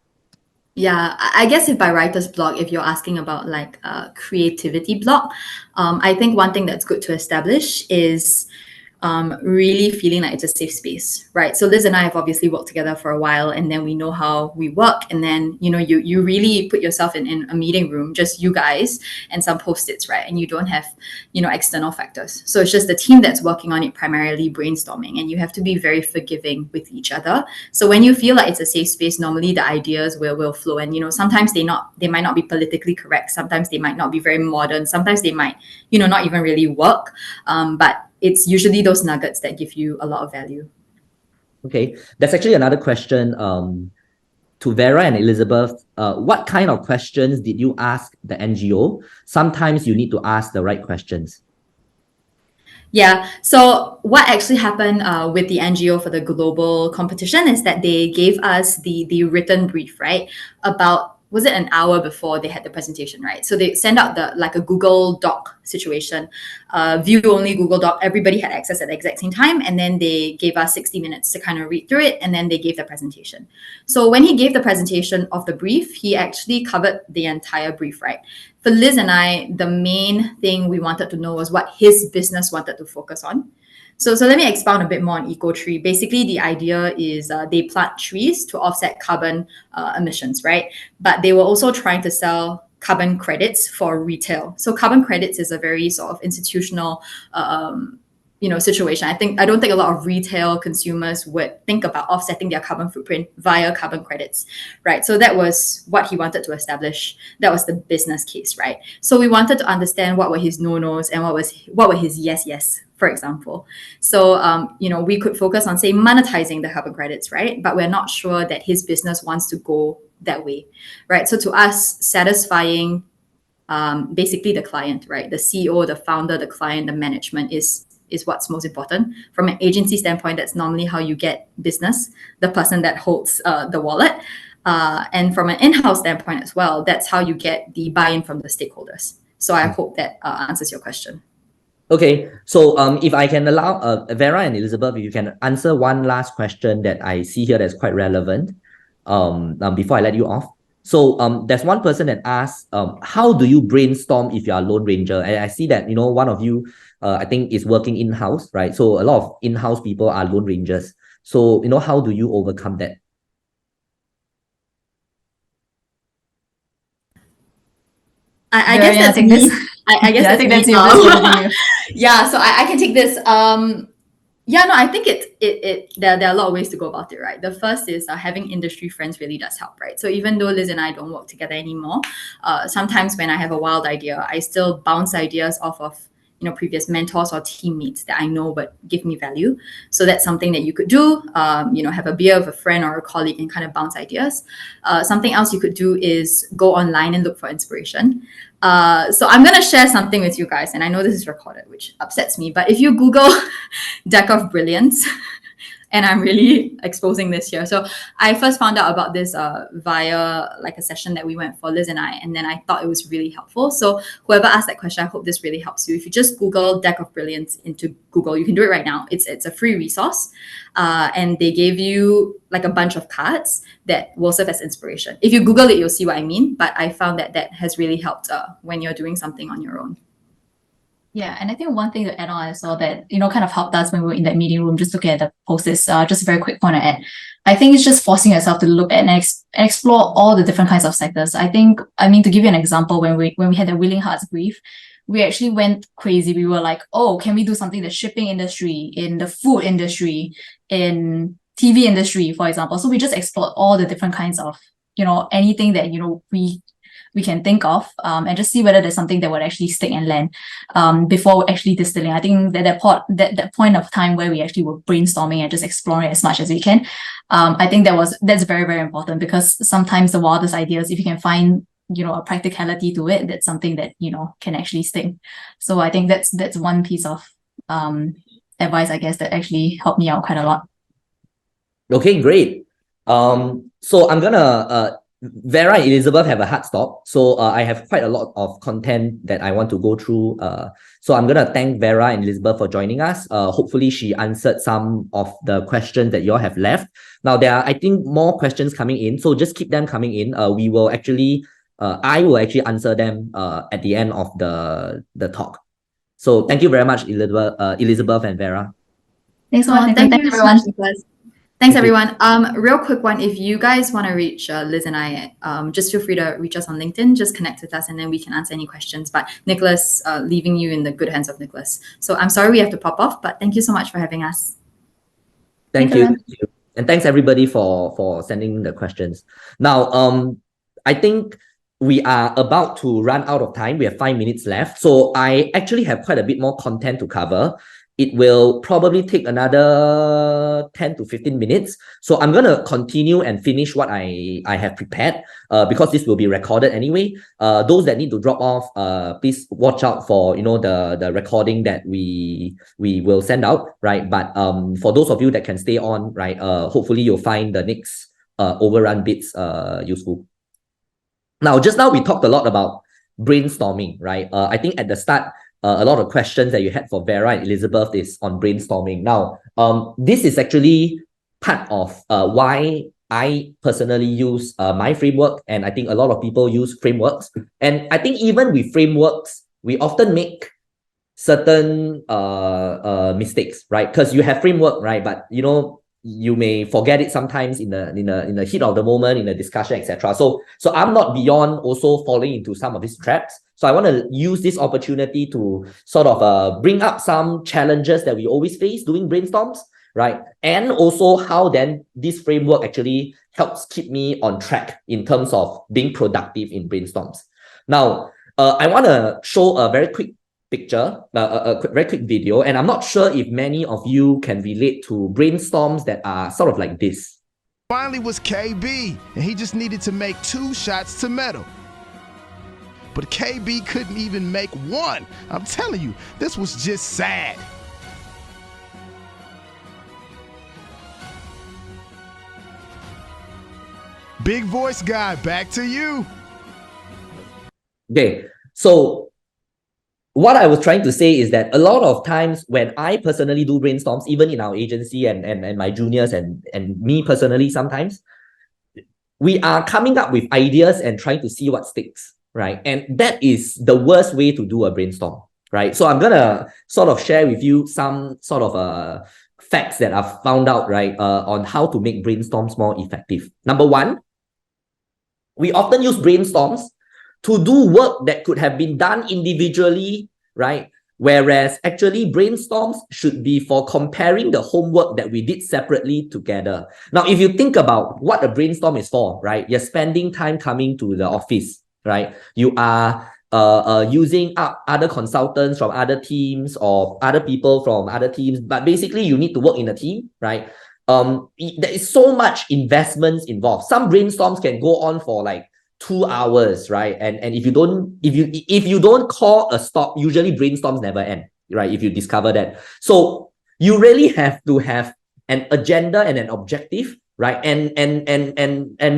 Yeah, I guess if by writer's block, if you're asking about like a creativity block, I think one thing that's good to establish is really feeling like it's a safe space, right? So Liz and I have obviously worked together for a while, and then we know how we work. And then, you really put yourself in a meeting room, just you guys and some post-its, right? And you don't have, external factors. So it's just the team that's working on it, primarily brainstorming, and you have to be very forgiving with each other. So when you feel like it's a safe space, normally the ideas will flow. And, sometimes they might not be politically correct. Sometimes they might not be very modern. Sometimes they might, not even really work. But it's usually those nuggets that give you a lot of value. Okay, there's actually another question to Vera and Elizabeth. What kind of questions did you ask the NGO? Sometimes you need to ask the right questions. Yeah, so what actually happened with the NGO for the global competition is that they gave us the written brief, right? About, was it an hour before they had the presentation, right? So they sent out a Google Doc situation, view only Google Doc. Everybody had access at the exact same time. And then they gave us 60 minutes to kind of read through it. And then they gave the presentation. So when he gave the presentation of the brief, he actually covered the entire brief, right? For Liz and I, the main thing we wanted to know was what his business wanted to focus on. So let me expound a bit more on EcoTree. Basically, the idea is they plant trees to offset carbon emissions, right? But they were also trying to sell carbon credits for retail. So carbon credits is a very sort of institutional situation. I don't think a lot of retail consumers would think about offsetting their carbon footprint via carbon credits, right? So that was what he wanted to establish. That was the business case, right? So we wanted to understand what were his no-nos and what were his yes, for example. So we could focus on, say, monetizing the carbon credits, right? But we're not sure that his business wants to go that way, right? So to us, satisfying basically the client, right? The CEO, the founder, the client, the management is what's most important. From an agency standpoint, that's normally how you get business, the person that holds the wallet. And from an in-house standpoint as well, that's how you get the buy-in from the stakeholders. So I hope that answers your question. Okay, so if I can allow Vera and Elizabeth, if you can answer one last question that I see here that's quite relevant before I let you off. So there's one person that asks, how do you brainstorm if you are a Lone Ranger? And I see that, one of you, I think is working in-house, right? So a lot of in-house people are Lone Rangers. So, how do you overcome that? I guess that's take this. I guess I think that's me. Yeah, so I can take this. Yeah, no, I think there are a lot of ways to go about it, right? The first is having industry friends really does help, right? So even though Liz and I don't work together anymore, sometimes when I have a wild idea, I still bounce ideas off of previous mentors or teammates that I know would give me value. So that's something that you could do. Have a beer with a friend or a colleague and kind of bounce ideas. Something else you could do is go online and look for inspiration. So I'm going to share something with you guys, and I know this is recorded, which upsets me, but if you Google Deck of Brilliance, and I'm really exposing this here. So I first found out about this via like a session that we went for, Liz and I, and then I thought it was really helpful. So whoever asked that question, I hope this really helps you. If you just Google Deck of Brilliance into Google, you can do it right now. It's a free resource, and they gave you like a bunch of cards that will serve as inspiration. If you Google it, you'll see what I mean. But I found that has really helped when you're doing something on your own. Yeah, and I think one thing to add on as well that, kind of helped us when we were in that meeting room, just looking at the post-its, just a very quick point to add. I think it's just forcing yourself to look at and explore all the different kinds of sectors. To give you an example, when we had the Willing Hearts brief, we actually went crazy. We were like, oh, can we do something in the shipping industry, in the food industry, in TV industry, for example? So we just explored all the different kinds of, anything that, we can think of, and just see whether there's something that would actually stick and land before actually distilling. I think that point of time where we actually were brainstorming and just exploring as much as we can, I think that's very, very important, because sometimes the wildest ideas, if you can find a practicality to it, that's something that can actually stick. So I think that's one piece of advice, I guess, that actually helped me out quite a lot. Okay, great. So I'm gonna Vera and Elizabeth have a hard stop. So I have quite a lot of content that I want to go through. So I'm going to thank Vera and Elizabeth for joining us. Hopefully she answered some of the questions that you all have left. Now there are, I think, more questions coming in. So just keep them coming in. I will actually answer them at the end of the talk. So thank you very much, Elizabeth and Vera. Thanks so much. Thank you so much, Nicholas. Thanks, everyone. Real quick one, if you guys want to reach Liz and I, just feel free to reach us on LinkedIn, just connect with us, and then we can answer any questions. But Nicholas, leaving you in the good hands of Nicholas. So I'm sorry we have to pop off, but thank you so much for having us. Thank you. And thanks everybody for sending the questions. Now, I think we are about to run out of time. We have 5 minutes left. So I actually have quite a bit more content to cover. It will probably take another 10 to 15 minutes. So I'm going to continue and finish what I have prepared because this will be recorded anyway. Those that need to drop off, please watch out for, the recording that we will send out, right? But for those of you that can stay on, right, hopefully you'll find the next overrun bits useful. Now, just now we talked a lot about brainstorming, right? I think at the start, a lot of questions that you had for Vera and Elizabeth is on brainstorming. Now, this is actually part of why I personally use my framework, and I think a lot of people use frameworks. And I think even with frameworks, we often make certain mistakes, right? Because you have framework, right? But you may forget it sometimes in the heat of the moment, in the discussion, etc. So I'm not beyond also falling into some of these traps. So I want to use this opportunity to sort of bring up some challenges that we always face doing brainstorms, right? And also how then this framework actually helps keep me on track in terms of being productive in brainstorms. Now, I want to show a very quick picture, a very quick video, and I'm not sure if many of you can relate to brainstorms that are sort of like this. Finally was KB, and he just needed to make 2 shots to metal. But KB couldn't even make 1. I'm telling you, this was just sad. Big voice guy, back to you. Okay, so what I was trying to say is that a lot of times when I personally do brainstorms, even in our agency and my juniors and me personally sometimes, we are coming up with ideas and trying to see what sticks, right? And that is the worst way to do a brainstorm, right? So I'm going to sort of share with you some sort of facts that I've found out, right, on how to make brainstorms more effective. Number one, we often use brainstorms to do work that could have been done individually, right? Whereas actually brainstorms should be for comparing the homework that we did separately together. Now, if you think about what a brainstorm is for, right? You're spending time coming to the office, right? You are using other consultants from other teams or other people from other teams, but basically you need to work in a team, right? There is so much investments involved. Some brainstorms can go on for like 2 hours, right? And if you don't call a stop, usually brainstorms never end, right? If you discover that. So you really have to have an agenda and an objective, right? And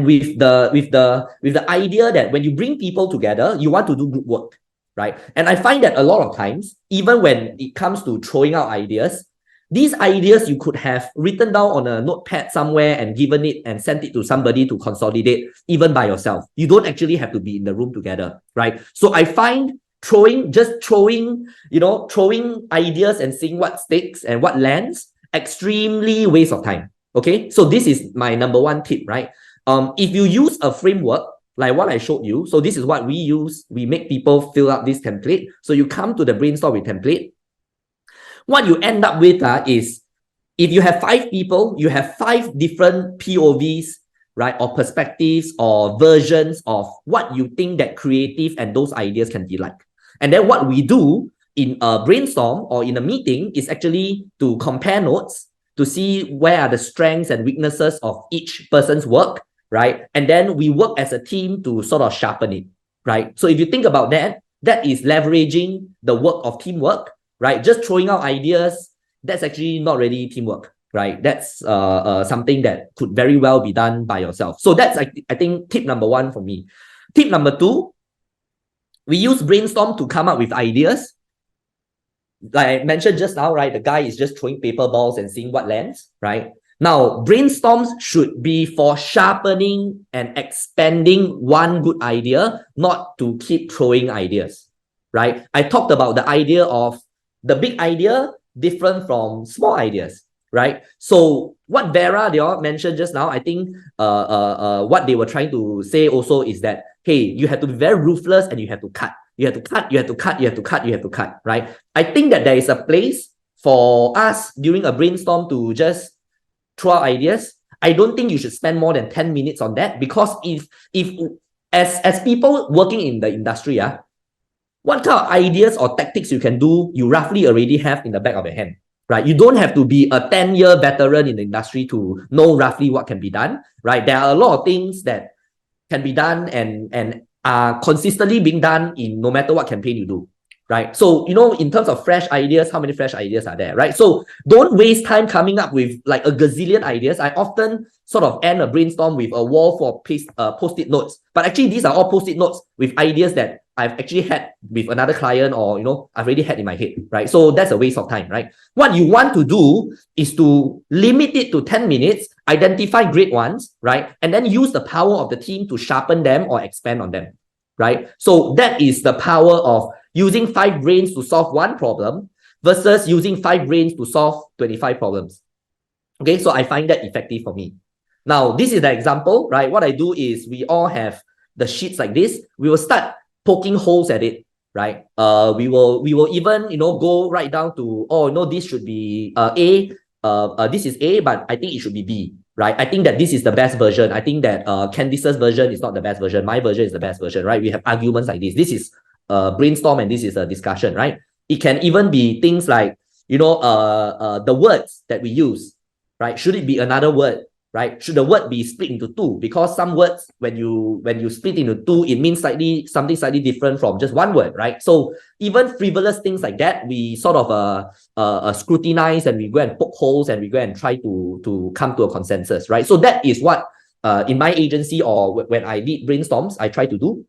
with the idea that when you bring people together, you want to do group work, right? And I find that a lot of times, even when it comes to throwing out ideas, these ideas you could have written down on a notepad somewhere and given it and sent it to somebody to consolidate, even by yourself. You don't actually have to be in the room together, right? So I find throwing ideas and seeing what sticks and what lands extremely waste of time. Okay, so this is my number one tip, right? If you use a framework like what I showed you, so this is what we use. We make people fill out this template. So you come to the brainstorm with template. What you end up with is, if you have 5 people, you have 5 different POVs, right? Or perspectives or versions of what you think that creative and those ideas can be like. And then what we do in a brainstorm or in a meeting is actually to compare notes, to see where are the strengths and weaknesses of each person's work, right? And then we work as a team to sort of sharpen it, right? So if you think about that, that is leveraging the work of teamwork, right? Just throwing out ideas, that's actually not really teamwork, right? That's something that could very well be done by yourself. So that's, I think, tip number 1 for me. Tip number 2, we use brainstorm to come up with ideas. Like I mentioned just now, right? The guy is just throwing paper balls and seeing what lands, right? Now, brainstorms should be for sharpening and expanding one good idea, not to keep throwing ideas, right? I talked about the idea of the big idea different from small ideas, right? So what Vera, they all mentioned just now, I think what they were trying to say also is that, hey, you have to be very ruthless and you have to cut. You have to cut, you have to cut, you have to cut, you have to cut, right? I think that there is a place for us during a brainstorm to just throw out ideas. I don't think you should spend more than 10 minutes on that, because if as people working in the industry, what kind of ideas or tactics you can do, you roughly already have in the back of your hand, right? You don't have to be a 10-year veteran in the industry to know roughly what can be done, right? There are a lot of things that can be done and are consistently being done in no matter what campaign you do, right? So, in terms of fresh ideas, how many fresh ideas are there, right? So don't waste time coming up with like a gazillion ideas. I often sort of end a brainstorm with a wall for post-it notes, but actually these are all post-it notes with ideas that I've actually had with another client, or I've already had in my head, right? So that's a waste of time, right? What you want to do is to limit it to 10 minutes, identify great ones, right? And then use the power of the team to sharpen them or expand on them, right? So that is the power of using 5 brains to solve one problem versus using 5 brains to solve 25 problems. Okay, so I find that effective for me. Now, this is the example, right? What I do is we all have the sheets like this. We will start poking holes at it, right? We will even go right down to, this should be A. This is A, but I think it should be B, right? I think that this is the best version. I think that Candice's version is not the best version. My version is the best version, right? We have arguments like this. This is brainstorm and this is a discussion, right? It can even be things like, the words that we use, right? Should it be another word, right? Should the word be split into 2? Because some words, when you split into 2, it means something slightly different from just one word, right? So even frivolous things like that, we sort of scrutinize, and we go and poke holes, and we go and try to come to a consensus, right? So that is what in my agency, or when I lead brainstorms, I try to do.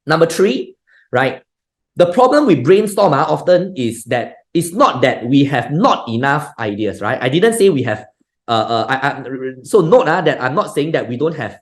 Number 3, right? The problem with brainstorm often is that it's not that we have not enough ideas, right? I didn't say we have so note that I'm not saying that we don't have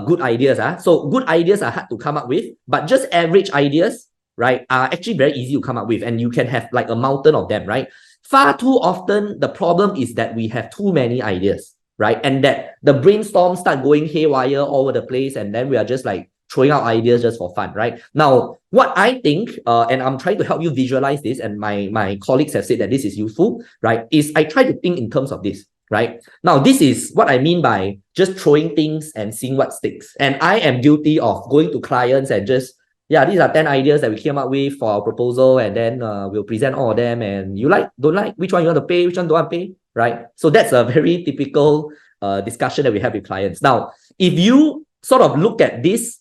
good ideas. So good ideas are hard to come up with, but just average ideas, right, are actually very easy to come up with, and you can have like a mountain of them, right? Far too often, the problem is that we have too many ideas, right? And that the brainstorm start going haywire all over the place, and then we are just like throwing out ideas just for fun, right? Now, what I think, and I'm trying to help you visualize this, and my colleagues have said that this is useful, right, is I try to think in terms of this. Right? Now, this is what I mean by just throwing things and seeing what sticks. And I am guilty of going to clients and just yeah, these are 10 ideas that we came up with for our proposal, and then we'll present all of them, and you like, don't like, which one you want to pay, which one don't want to pay, right? So that's a very typical discussion that we have with clients. Now, if you sort of look at this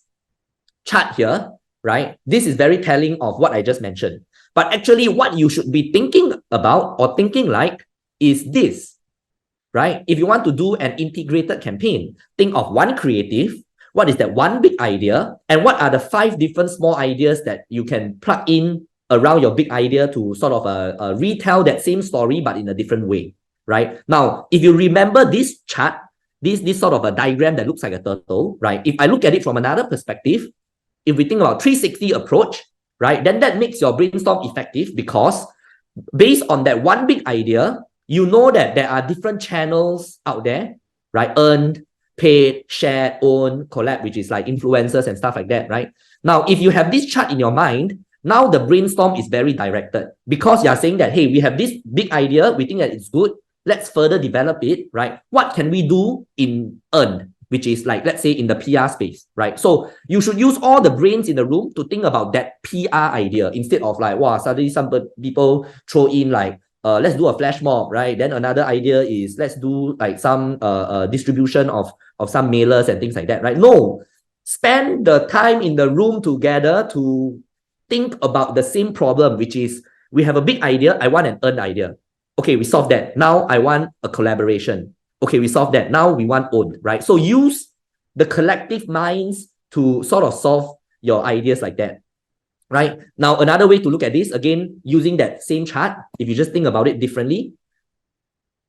chart here, right, this is very telling of what I just mentioned. But actually, what you should be thinking about or thinking like is this, right? If you want to do an integrated campaign, think of one creative. What is that one big idea? And what are the 5 different small ideas that you can plug in around your big idea to sort of retell that same story, but in a different way, right? Now, if you remember this chart, this sort of a diagram that looks like a turtle, right? If I look at it from another perspective, if we think about 360 approach, right, then that makes your brainstorm effective, because based on that one big idea, you know that there are different channels out there, right? Earned, paid, shared, own, collab, which is like influencers and stuff like that, right? Now, if you have this chart in your mind, now the brainstorm is very directed, because you're saying that, hey, we have this big idea, we think that it's good, let's further develop it, right? What can we do in earned, which is like, let's say in the PR space, right? So you should use all the brains in the room to think about that PR idea, instead of like, wow, suddenly some people throw in like, let's do a flash mob, right? Then another idea is let's do like some distribution of some mailers and things like that, right? No, spend the time in the room together to think about the same problem, which is we have a big idea. I want an earned idea. Okay, we solved that. Now I want a collaboration. Okay, we solved that. Now we want owned, right? So use the collective minds to sort of solve your ideas like that. Right? Now, another way to look at this, again, using that same chart, if you just think about it differently,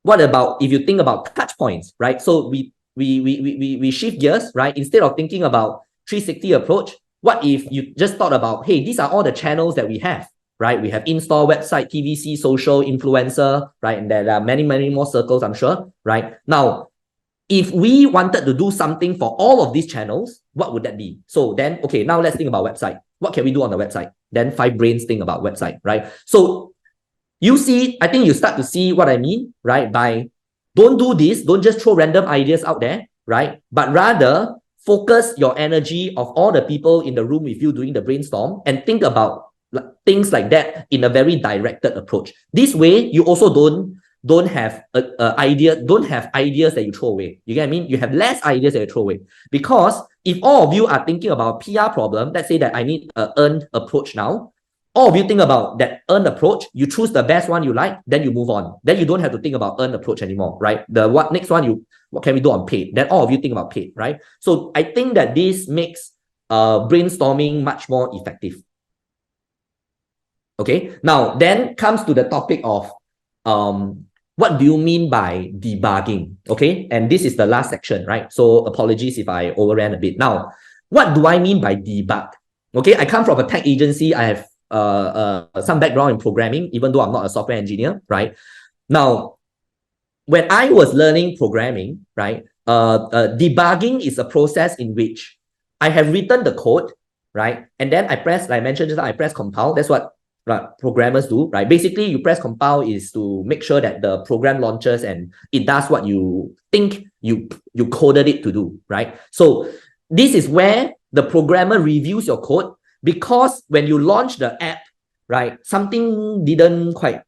what about if you think about touch points, right? So we shift gears, right? Instead of thinking about 360 approach, what if you just thought about, hey, these are all the channels that we have, right? We have in-store, website, TVC, social, influencer, right? And there are many, many more circles, I'm sure, right? Now, if we wanted to do something for all of these channels, what would that be? So then, okay, now let's think about website. What can we do on the website? Then 5 brains think about website, right? So you see, I think you start to see what I mean, right? By don't do this, don't just throw random ideas out there, right? But rather focus your energy of all the people in the room with you doing the brainstorm and think about things like that in a very directed approach. This way, you also don't have ideas that you throw away. You get what I mean? You have less ideas that you throw away. Because if all of you are thinking about PR problem, let's say that I need an earned approach now, all of you think about that earned approach, you choose the best one you like, then you move on. Then you don't have to think about earned approach anymore, right? Next one, what can we do on paid? Then all of you think about paid, right? So I think that this makes brainstorming much more effective. Okay, now then comes to the topic of what do you mean by debugging? Okay, and this is the last section, right? So apologies if I overran a bit. Now, what do I mean by debug? Okay, I come from a tech agency. I have some background in programming, even though I'm not a software engineer, right? Now, when I was learning programming, right, debugging is a process in which I have written the code, right, and then I press, like I mentioned just now, I press compile. That's what programmers do, right? Basically, you press compile is to make sure that the program launches and it does what you think you coded it to do, right? So this is where the programmer reviews your code, because when you launch the app, right, something didn't quite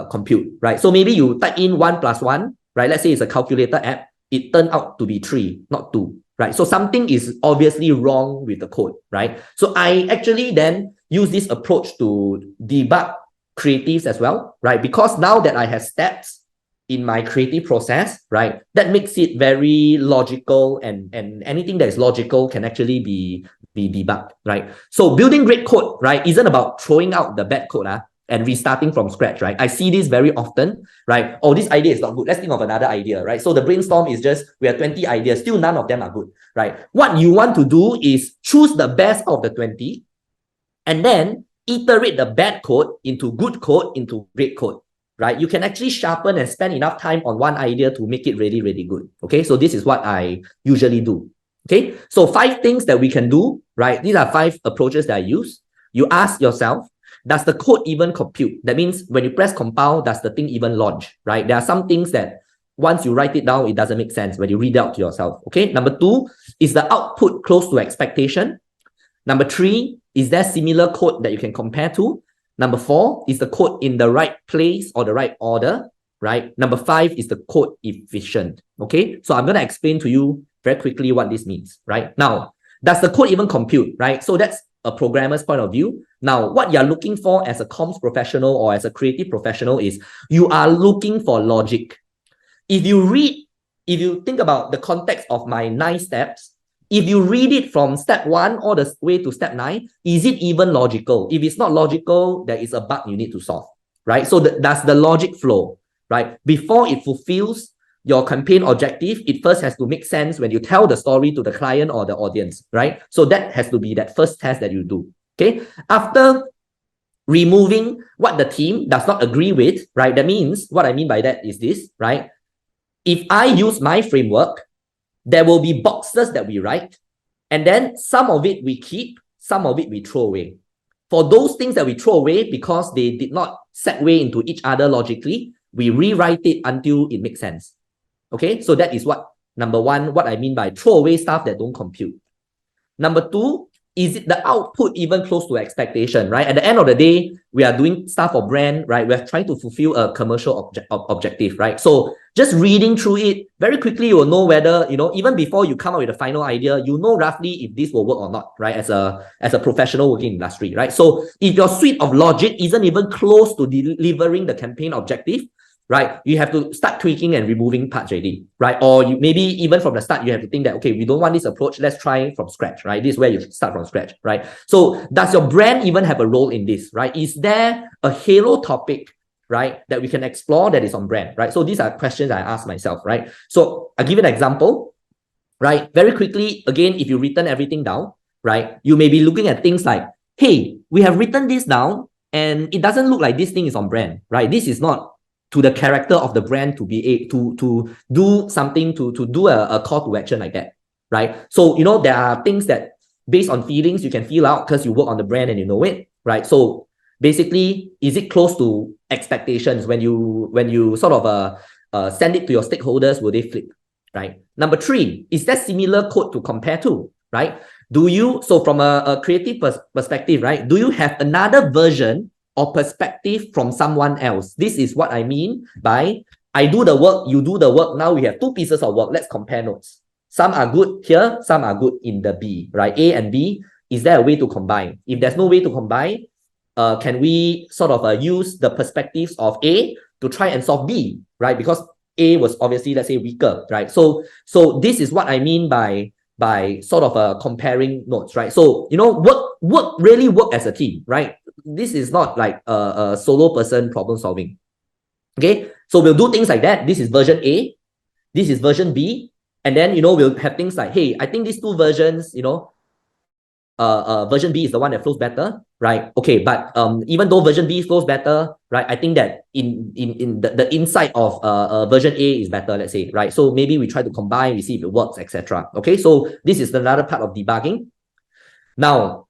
compute, right? So maybe you type in 1 + 1, right? Let's say it's a calculator app. It turned out to be 3, not 2, right? So something is obviously wrong with the code, right? So I actually then use this approach to debug creatives as well, right? Because now that I have steps in my creative process, right, that makes it very logical, and anything that is logical can actually be debugged, right? So building great code, right, isn't about throwing out the bad code and restarting from scratch, right? I see this very often, right? Oh, this idea is not good. Let's think of another idea, right? So the brainstorm is just, we have 20 ideas, still none of them are good, right? What you want to do is choose the best of the 20, and then iterate the bad code into good code, into great code, right? You can actually sharpen and spend enough time on one idea to make it really, really good. Okay, so this is what I usually do. Okay, so 5 things that we can do, right? These are 5 approaches that I use. You ask yourself, does the code even compute? That means when you press compile, does the thing even launch, right? There are some things that once you write it down, it doesn't make sense when you read it out to yourself. Okay, number 2, is the output close to expectation? Number 3, is there similar code that you can compare to? Number 4, is the code in the right place or the right order, right? Number 5, is the code efficient? Okay, so I'm going to explain to you very quickly what this means, right? Now, does the code even compute, right? So that's a programmer's point of view. Now, what you're looking for as a comms professional or as a creative professional is you are looking for logic. If you think about the context of my 9 steps, if you read it from step 1 all the way to step 9, is it even logical? If it's not logical, there is a bug you need to solve, right? So does the logic flow, right? Before it fulfills your campaign objective, it first has to make sense when you tell the story to the client or the audience, right? So that has to be that first test that you do, okay? After removing what the team does not agree with, right? That means, what I mean by that is this, right? If I use my framework, there will be boxes that we write, and then some of it we keep, some of it we throw away. For those things that we throw away because they did not segue into each other logically, we rewrite it until it makes sense. Okay, so that is what, number 1, what I mean by throw away stuff that don't compute. Number 2, is it the output even close to expectation, right? At the end of the day, we are doing stuff for brand, right? We're trying to fulfill a commercial objective, right? So just reading through it, very quickly you will know whether, even before you come up with a final idea, you know roughly if this will work or not, right? As a professional working industry, right? So if your suite of logic isn't even close to delivering the campaign objective, right, you have to start tweaking and removing parts already, right? Or maybe even from the start, you have to think that, okay, we don't want this approach, let's try from scratch, right? This is where you start from scratch, right? So does your brand even have a role in this, right? Is there a halo topic, right, that we can explore that is on brand, right? So these are questions I ask myself, right? So I'll give you an example, right? Very quickly, again, if you written everything down, right, you may be looking at things like, hey, we have written this down and it doesn't look like this thing is on brand, right? This is not to the character of the brand to be able to do something, to do a call to action like that, right? So, there are things that based on feelings, you can feel out because you work on the brand and you know it, right? So basically, is it close to expectations? When you sort of send it to your stakeholders, will they flip, right? Number 3, is there similar code to compare to, right? So from a creative perspective, right, do you have another version or perspective from someone else? This is what I mean by I do the work, you do the work. Now we have 2 pieces of work. Let's compare notes. Some are good here, some are good in the B, right? A and B. Is there a way to combine? If there's no way to combine, can we sort of use the perspectives of A to try and solve B, right? Because A was obviously, let's say, weaker, right? So this is what I mean by sort of comparing notes, right? So, really work as a team, right? This is not like a solo person problem solving. Okay, so we'll do things like that. This is version A, this is version B, and then we'll have things like, hey, I think these 2 versions, version B is the one that flows better, right? Okay, but even though version B flows better, right, I think that in the insight of version A is better, let's say, right? So maybe we try to combine, we see if it works, etc. Okay, so this is another part of debugging. Now,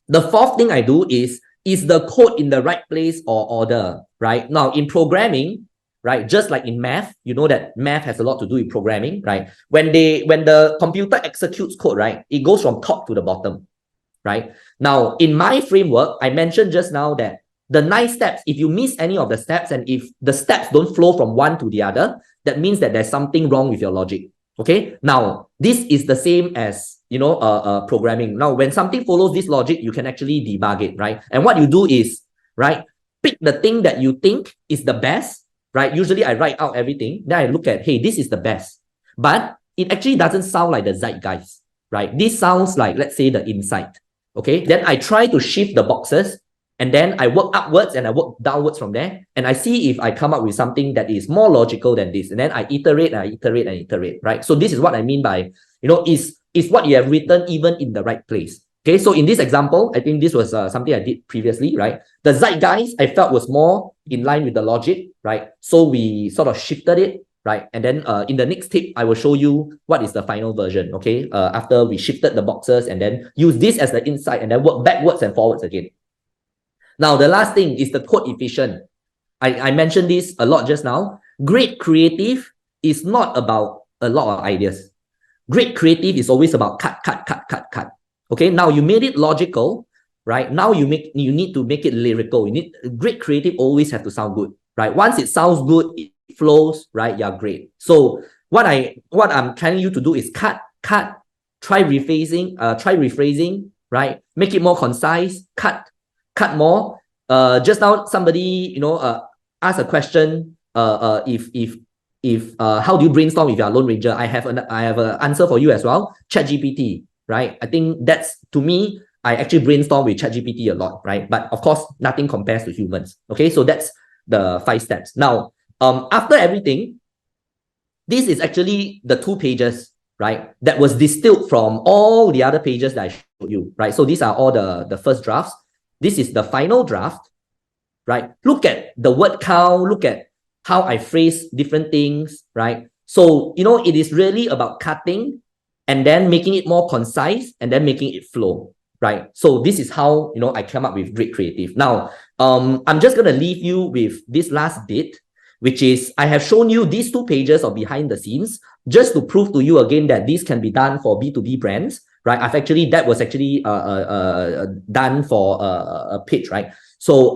the 4th thing I do is the code in the right place or order, right? Now, in programming, right, just like in math, you know that math has a lot to do with programming, right? When the computer executes code, right, it goes from top to the bottom, right? Now, in my framework, I mentioned just now that the 9 steps, if you miss any of the steps and if the steps don't flow from one to the other, that means that there's something wrong with your logic. Okay, now this is the same as programming. Now, when something follows this logic, you can actually debug it, right? And what you do is, right, pick the thing that you think is the best, right? Usually I write out everything, then I look at, hey, this is the best, but it actually doesn't sound like the zeitgeist, right? This sounds like, let's say, the insight. Okay, then I try to shift the boxes, and then I work upwards and I work downwards from there, and I see if I come up with something that is more logical than this, and then I iterate and I iterate and iterate, right? So this is what I mean by, is what you have written even in the right place. Okay, so in this example, I think this was something I did previously, right? The zeitgeist I felt was more in line with the logic, right? So we sort of shifted it, right? And then in the next tip, I will show you what is the final version, okay? After we shifted the boxes and then use this as the insight and then work backwards and forwards again. Now, the last thing is the code efficient. I mentioned this a lot just now. Great creative is not about a lot of ideas. Great creative is always about cut. Okay, now you made it logical, right? Now you need to make it lyrical. You need great creative always have to sound good, right? Once it sounds good, it flows, right? You're great. So what I'm telling you to do is cut, try rephrasing, right? Make it more concise, cut more. Just now somebody, asked a question, if how do you brainstorm if you're a Lone Ranger? I have an answer for you as well. ChatGPT, right? I think that's, to me, I actually brainstorm with ChatGPT a lot, right? But of course, nothing compares to humans. Okay, so that's the 5 steps. Now, after everything, this is actually the 2 pages, right? That was distilled from all the other pages that I showed you, right? So these are all the first drafts. This is the final draft, right? Look at the word count, look at how I phrase different things, right? So, it is really about cutting and then making it more concise and then making it flow, right? So this is how, I come up with great creative. Now, I'm just going to leave you with this last bit, which is I have shown you these 2 pages of behind the scenes just to prove to you again that this can be done for B2B brands, right? That was actually done for a pitch, right? So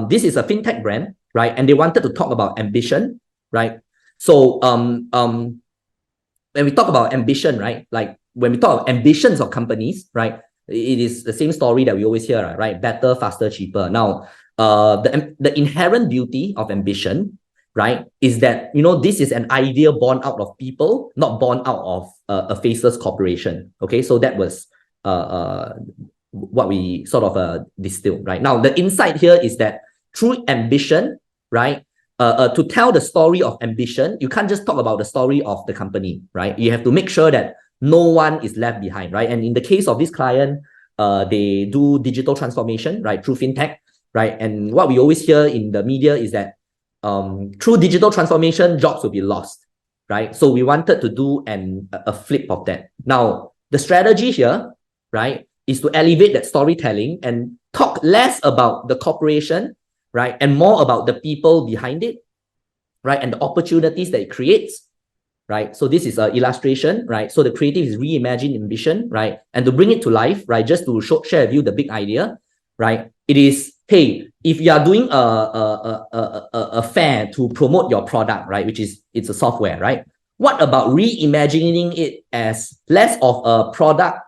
this is a fintech brand, right? And they wanted to talk about ambition, right? So when we talk about ambition, right? Like when we talk about ambitions of companies, right? It is the same story that we always hear, right? Better, faster, cheaper. Now, the inherent beauty of ambition, right, is that, this is an idea born out of people, not born out of a faceless corporation. Okay, so that was what we sort of distilled, right? Now, the insight here is that through ambition, right, to tell the story of ambition, you can't just talk about the story of the company, right? You have to make sure that no one is left behind, right? And in the case of this client, they do digital transformation, right, through fintech, right? And what we always hear in the media is that through digital transformation, jobs will be lost, right? So we wanted to do a flip of that. Now, the strategy here, right, is to elevate that storytelling and talk less about the corporation, right, and more about the people behind it, right, and the opportunities that it creates, right? So this is an illustration, right? So the creative is reimagine ambition, right? And to bring it to life, right, just to share with you the big idea, right? It is, hey, if you are doing a fair to promote your product, right, it's a software, right? What about reimagining it as less of a product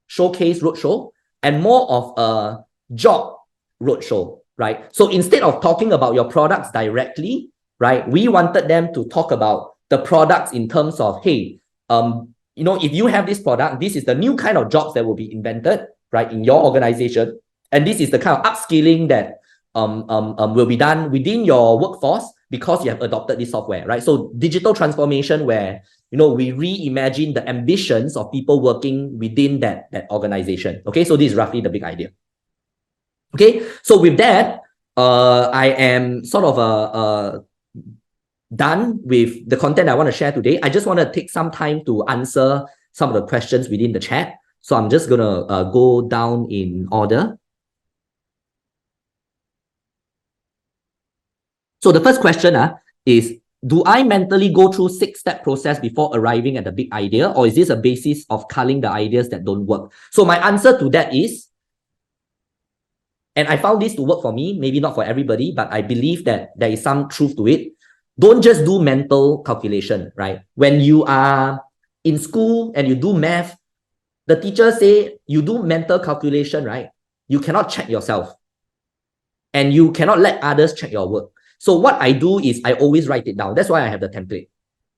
showcase roadshow and more of a job roadshow, right? So instead of talking about your products directly, right, we wanted them to talk about the products in terms of, hey, if you have this product, this is the new kind of jobs that will be invented, right, in your organization. And this is the kind of upskilling that will be done within your workforce because you have adopted this software, right? So digital transformation where, we reimagine the ambitions of people working within that organization. Okay, so this is roughly the big idea. Okay, so with that, I am sort of done with the content I want to share today. I just want to take some time to answer some of the questions within the chat. So I'm just going to go down in order. So the first question is, do I mentally go through 6-step process before arriving at the big idea, or is this a basis of culling the ideas that don't work? So my answer to that is, and I found this to work for me, maybe not for everybody, but I believe that there is some truth to it. Don't just do mental calculation, right? When you are in school and you do math, the teacher say you do mental calculation, right? You cannot check yourself. And you cannot let others check your work. So what I do is I always write it down. That's why I have the template,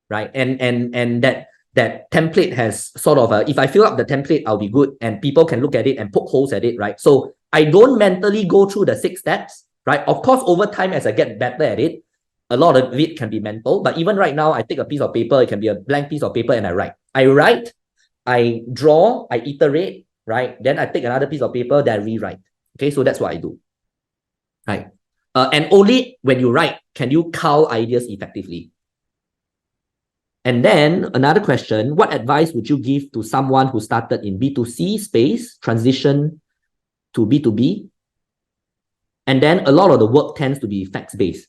right? And that template has sort of if I fill up the template, I'll be good and people can look at it and poke holes at it, right? So I don't mentally go through the 6 steps, right? Of course, over time, as I get better at it, a lot of it can be mental. But even right now, I take a piece of paper, it can be a blank piece of paper and I write. I draw, I iterate, right? Then I take another piece of paper, then I rewrite. Okay, so that's what I do, right? And only when you write can you cull ideas effectively. And then another question, what advice would you give to someone who started in B2C space, transition to B2B? And then a lot of the work tends to be facts-based.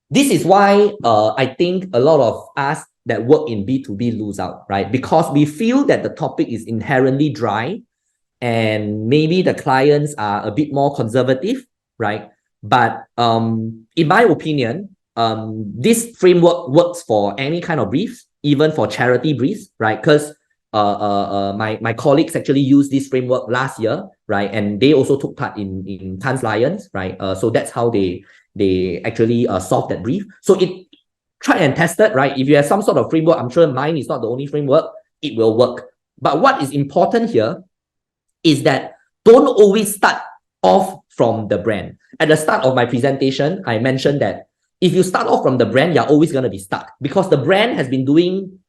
This is why I think a lot of us that work in B2B lose out, right? Because we feel that the topic is inherently dry and maybe the clients are a bit more conservative, right? But in my opinion, this framework works for any kind of briefs, even for charity briefs, right? Because my colleagues actually used this framework last year, right? And they also took part in Cannes Lions, right? So that's how they actually solved that brief. So it tried and tested, right? If you have some sort of framework, I'm sure mine is not the only framework, it will work. But what is important here is that don't always start off from the brand. At the start of my presentation, I mentioned that if you start off from the brand, you're always going to be stuck because the brand has been doing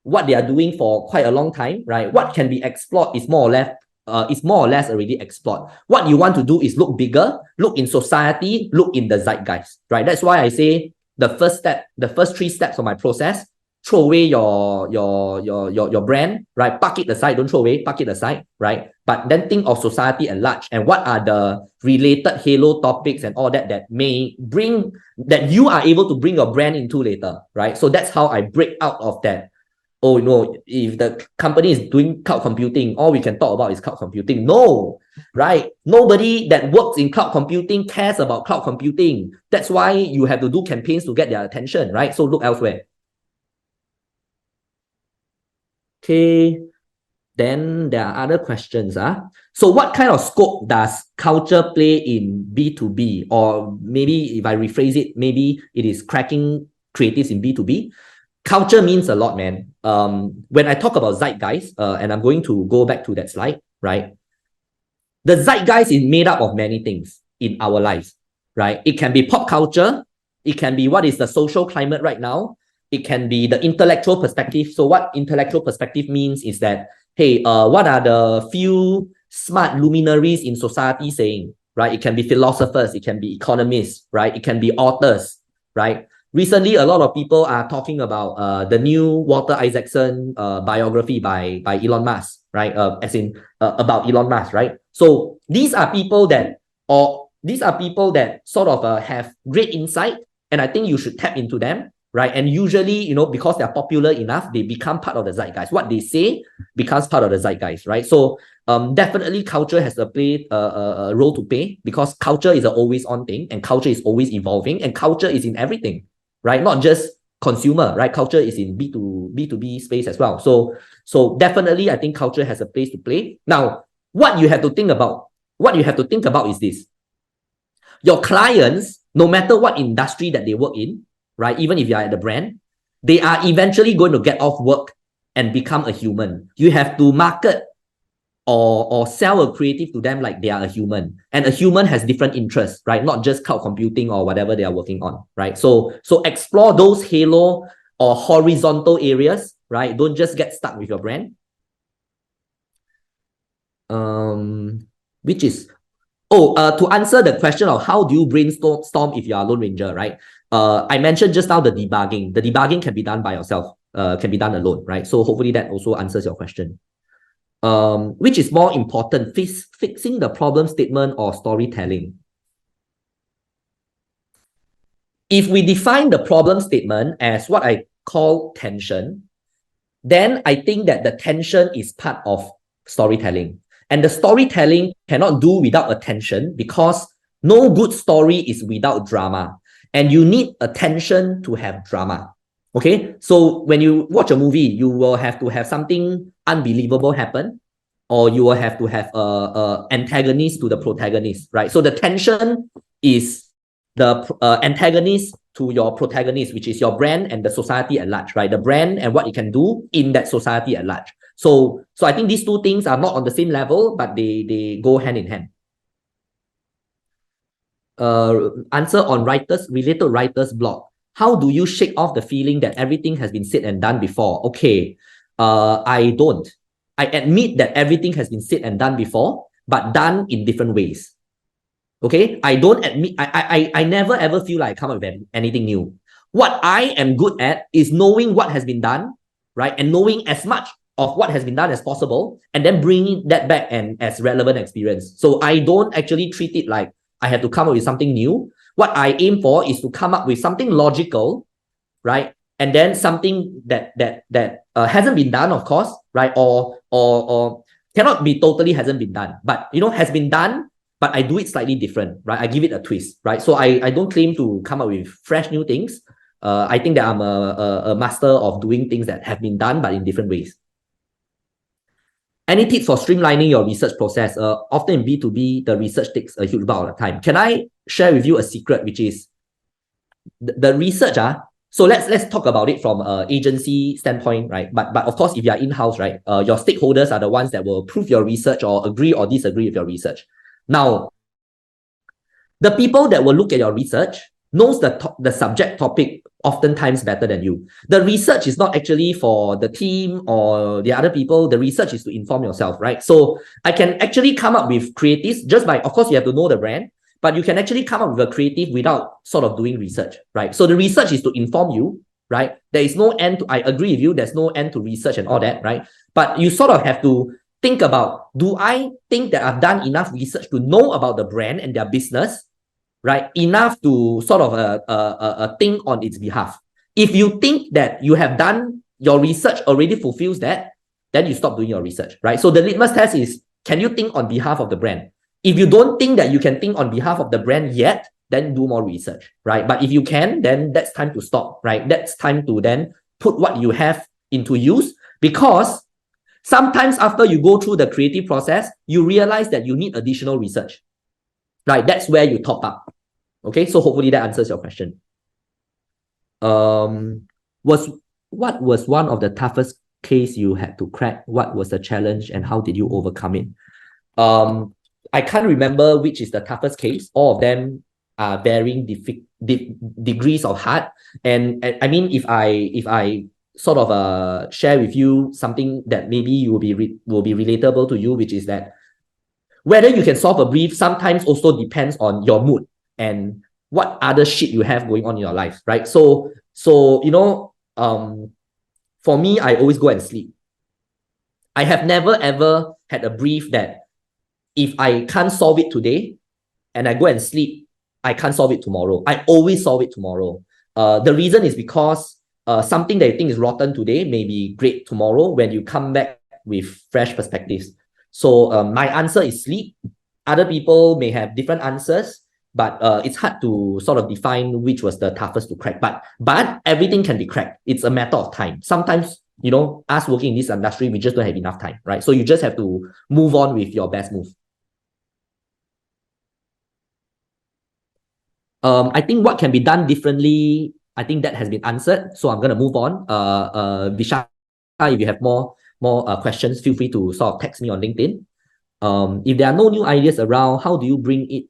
what they are doing for quite a long time, right? What can be explored is more or less already explored. What you want to do is look bigger, look in society, look in the zeitgeist, right? That's why I say the first step, the first 3 steps of my process, throw away your brand, right? Park it aside, don't throw away, park it aside, right? But then think of society at large and what are the related halo topics and all that that may bring, that you are able to bring your brand into later, right? So that's how I break out of that. Oh no, if the company is doing cloud computing, all we can talk about is cloud computing. No, right? Nobody that works in cloud computing cares about cloud computing. That's why you have to do campaigns to get their attention, right? So look elsewhere. Okay, then there are other questions. So what kind of scope does culture play in B2B? Or maybe if I rephrase it, maybe it is cracking creatives in B2B. Culture means a lot, man. When I talk about zeitgeist, and I'm going to go back to that slide, right? The zeitgeist is made up of many things in our lives, right? It can be pop culture. It can be what is the social climate right now. It can be the intellectual perspective. So what intellectual perspective means is that, hey, what are the few smart luminaries in society saying, right? It can be philosophers, it can be economists, right? It can be authors, right? Recently, a lot of people are talking about the new Walter Isaacson biography by Elon Musk, right? As in about Elon Musk, right? So these are people that sort of have great insight, and I think you should tap into them, right? And usually, you know, because they're popular enough, they become part of the zeitgeist. What they say becomes part of the zeitgeist, right? So definitely culture has a role to play because culture is an always on thing and culture is always evolving and culture is in everything, right? Not just consumer, right? Culture is in B2B space as well. So definitely, I think culture has a place to play. Now, what you have to think about is this. Your clients, no matter what industry that they work in, right? Even if you are at the brand, they are eventually going to get off work and become a human. You have to market or sell a creative to them like they are a human. And a human has different interests, right? Not just cloud computing or whatever they are working on, right? So explore those halo or horizontal areas, right? Don't just get stuck with your brand. To answer the question of how do you brainstorm if you are a Lone Ranger, right? I mentioned just now the debugging. The debugging can be done by yourself, can be done alone, right? So hopefully that also answers your question. Which is more important, fixing the problem statement or storytelling? If we define the problem statement as what I call tension, then I think that the tension is part of storytelling. And the storytelling cannot do without attention because no good story is without drama. And you need attention to have drama. Okay? So when you watch a movie, you will have to have something unbelievable happen, or you will have to have a antagonist to the protagonist, right? So the tension is the antagonist to your protagonist, which is your brand and the society at large, right? The brand and what it can do in that society at large. So I think these two things are not on the same level, but they go hand in hand. Answer on related writer's block. How do you shake off the feeling that everything has been said and done before? Okay, I don't. I admit that everything has been said and done before, but done in different ways. Okay, I don't admit, I never ever feel like I come up with anything new. What I am good at is knowing what has been done, right? And knowing as much of what has been done as possible, and then bringing that back and as relevant experience. So I don't actually treat it like I have to come up with something new. What I aim for is to come up with something logical, right? and then something that hasn't been done, of course, right? Or cannot be totally hasn't been done, but has been done, but I do it slightly different, right? I give it a twist, right? So I don't claim to come up with fresh new things. I think that I'm a master of doing things that have been done, but in different ways. Any tips for streamlining your research process? Often in B2B, the research takes a huge amount of time. Can I share with you a secret, which is the research? So let's talk about it from an agency standpoint, right? But of course, if you are in-house, right, your stakeholders are the ones that will approve your research or agree or disagree with your research. Now, the people that will look at your research knows the subject topic oftentimes better than you. The research is not actually for the team or the other people. The research is to inform yourself, right? So I can actually come up with creatives just by, of course, you have to know the brand, but you can actually come up with a creative without sort of doing research, right? So the research is to inform you, right? There is no end to, I agree with you, there's no end to research and all that, right? But you sort of have to think about, do I think that I've done enough research to know about the brand and their business, right? Enough to sort of think on its behalf. If you think that you have done, your research already fulfills that, then you stop doing your research, right? So the litmus test is, can you think on behalf of the brand? If you don't think that you can think on behalf of the brand yet, then do more research, right? But if you can, then that's time to stop, right? That's time to then put what you have into use, because sometimes after you go through the creative process, you realize that you need additional research, right? That's where you top up. Okay, so hopefully that answers your question. What was one of the toughest case you had to crack? What was the challenge and how did you overcome it? I can't remember which is the toughest case. All of them are varying degrees of hard. And I mean, if I sort of share with you something that maybe will be relatable to you, which is that whether you can solve a brief sometimes also depends on your mood and what other shit you have going on in your life, right? So for me, I always go and sleep. I have never ever had a brief that if I can't solve it today and I go and sleep, I can't solve it tomorrow. I always solve it tomorrow. The reason is because something that you think is rotten today may be great tomorrow when you come back with fresh perspectives. So my answer is sleep. Other people may have different answers, but it's hard to sort of define which was the toughest to crack. But everything can be cracked. It's a matter of time. Sometimes, us working in this industry, we just don't have enough time, right? So you just have to move on with your best move. I think what can be done differently, I think that has been answered. So I'm going to move on. Vishal, if you have more questions, feel free to sort of text me on LinkedIn. If there are no new ideas around, how do you bring it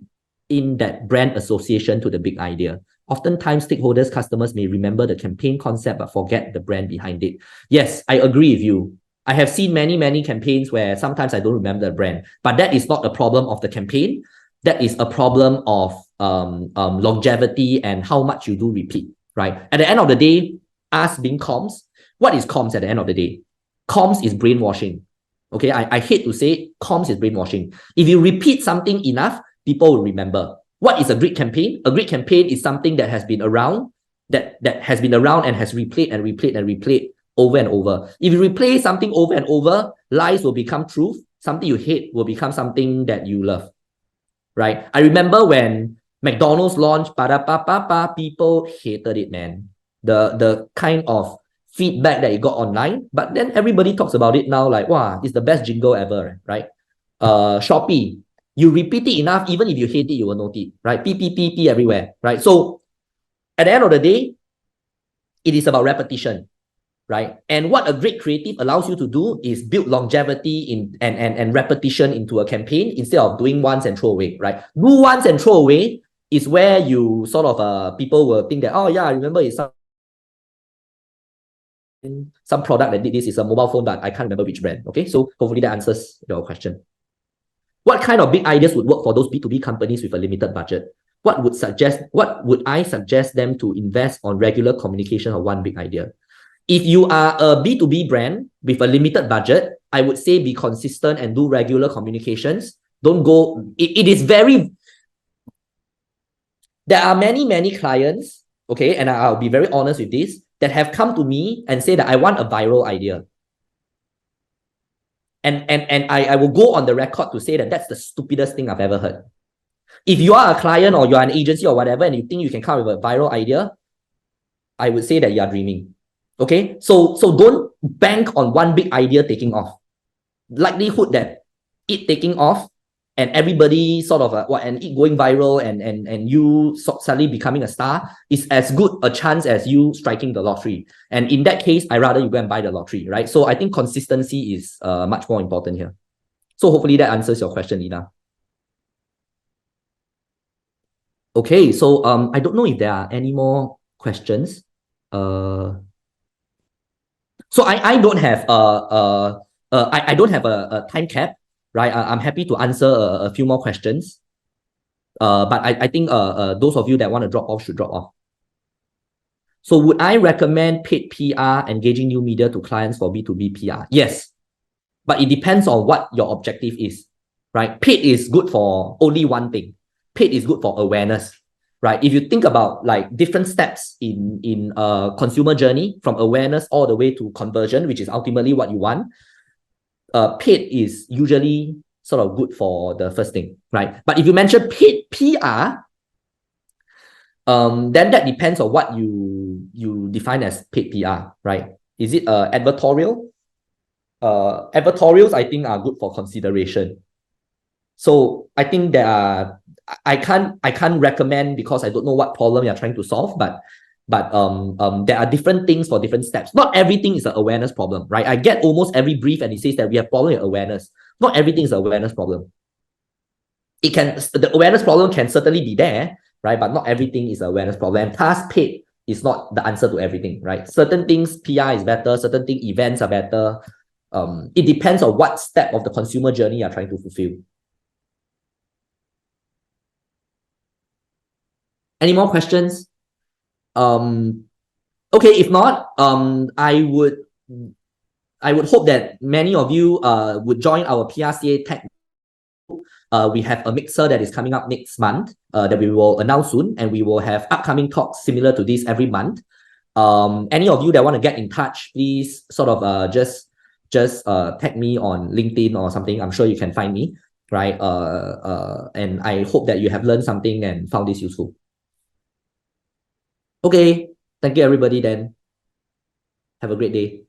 in that brand association to the big idea? Oftentimes, stakeholders, customers may remember the campaign concept but forget the brand behind it. Yes, I agree with you. I have seen many campaigns where sometimes I don't remember the brand, but that is not a problem of the campaign. That is a problem of longevity and how much you do repeat, right? At the end of the day, us being comms, what is comms at the end of the day? Comms is brainwashing. Okay, I hate to say it, comms is brainwashing. If you repeat something enough, people will remember. What is a great campaign? A great campaign is something that has been around, that has been around and has replayed and replayed and replayed over and over. If you replay something over and over, lies will become truth. Something you hate will become something that you love, right? I remember when McDonald's launched, people hated it, man. The kind of feedback that it got online, but then everybody talks about it now like, wow, it's the best jingle ever, right? Shopee, you repeat it enough, even if you hate it, you will notice it, right? P everywhere, right? So at the end of the day, it is about repetition, right? And what a great creative allows you to do is build longevity and repetition into a campaign instead of doing once and throw away, right? Do once and throw away is where you sort of, people will think that, oh yeah, I remember it's some product that did this, is a mobile phone, but I can't remember which brand, okay? So hopefully that answers your question. What kind of big ideas would work for those B2B companies with a limited budget? What would I suggest them to invest on regular communication of one big idea? If you are a B2B brand with a limited budget, I would say be consistent and do regular communications. Don't go, it is very, there are many clients, okay, and I'll be very honest with this. that have come to me and say that I want a viral idea. And I will go on the record to say that that's the stupidest thing I've ever heard. If you are a client or you're an agency or whatever, and you think you can come up with a viral idea, I would say that you are dreaming. Okay, so don't bank on one big idea taking off. Likelihood that it taking off and everybody sort of and it going viral and you suddenly becoming a star is as good a chance as you striking the lottery. And in that case, I rather you go and buy the lottery, right? So I think consistency is much more important here. So hopefully that answers your question, Lina. Okay, so I don't know if there are any more questions. So I don't have I don't have a time cap, right? I'm happy to answer a few more questions. But I think those of you that want to drop off should drop off. So would I recommend paid PR engaging new media to clients for B2B PR? Yes, but it depends on what your objective is, right? Paid is good for only one thing. Paid is good for awareness, right? If you think about like different steps in consumer journey from awareness all the way to conversion, which is ultimately what you want, paid is usually sort of good for the first thing, right? But if you mention paid PR, then that depends on what you define as paid PR, right? Is it advertorial? Advertorials, I think, are good for consideration. So I think there are, I can't recommend because I don't know what problem you're trying to solve, but there are different things for different steps. Not everything is an awareness problem, right? I get almost every brief and it says that we have problem with awareness. Not everything is an awareness problem. The awareness problem can certainly be there, right? But not everything is an awareness problem. And task paid is not the answer to everything, right? Certain things PR is better, certain things events are better. It depends on what step of the consumer journey you're trying to fulfill. Any more questions? Okay, if not, I would hope that many of you would join our PRCA Tech. We have a mixer that is coming up next month that we will announce soon, and we will have upcoming talks similar to this every month. Any of you that want to get in touch, please sort of just tag me on LinkedIn or something. I'm sure you can find me, right? And I hope that you have learned something and found this useful. Okay, thank you everybody then. Have a great day.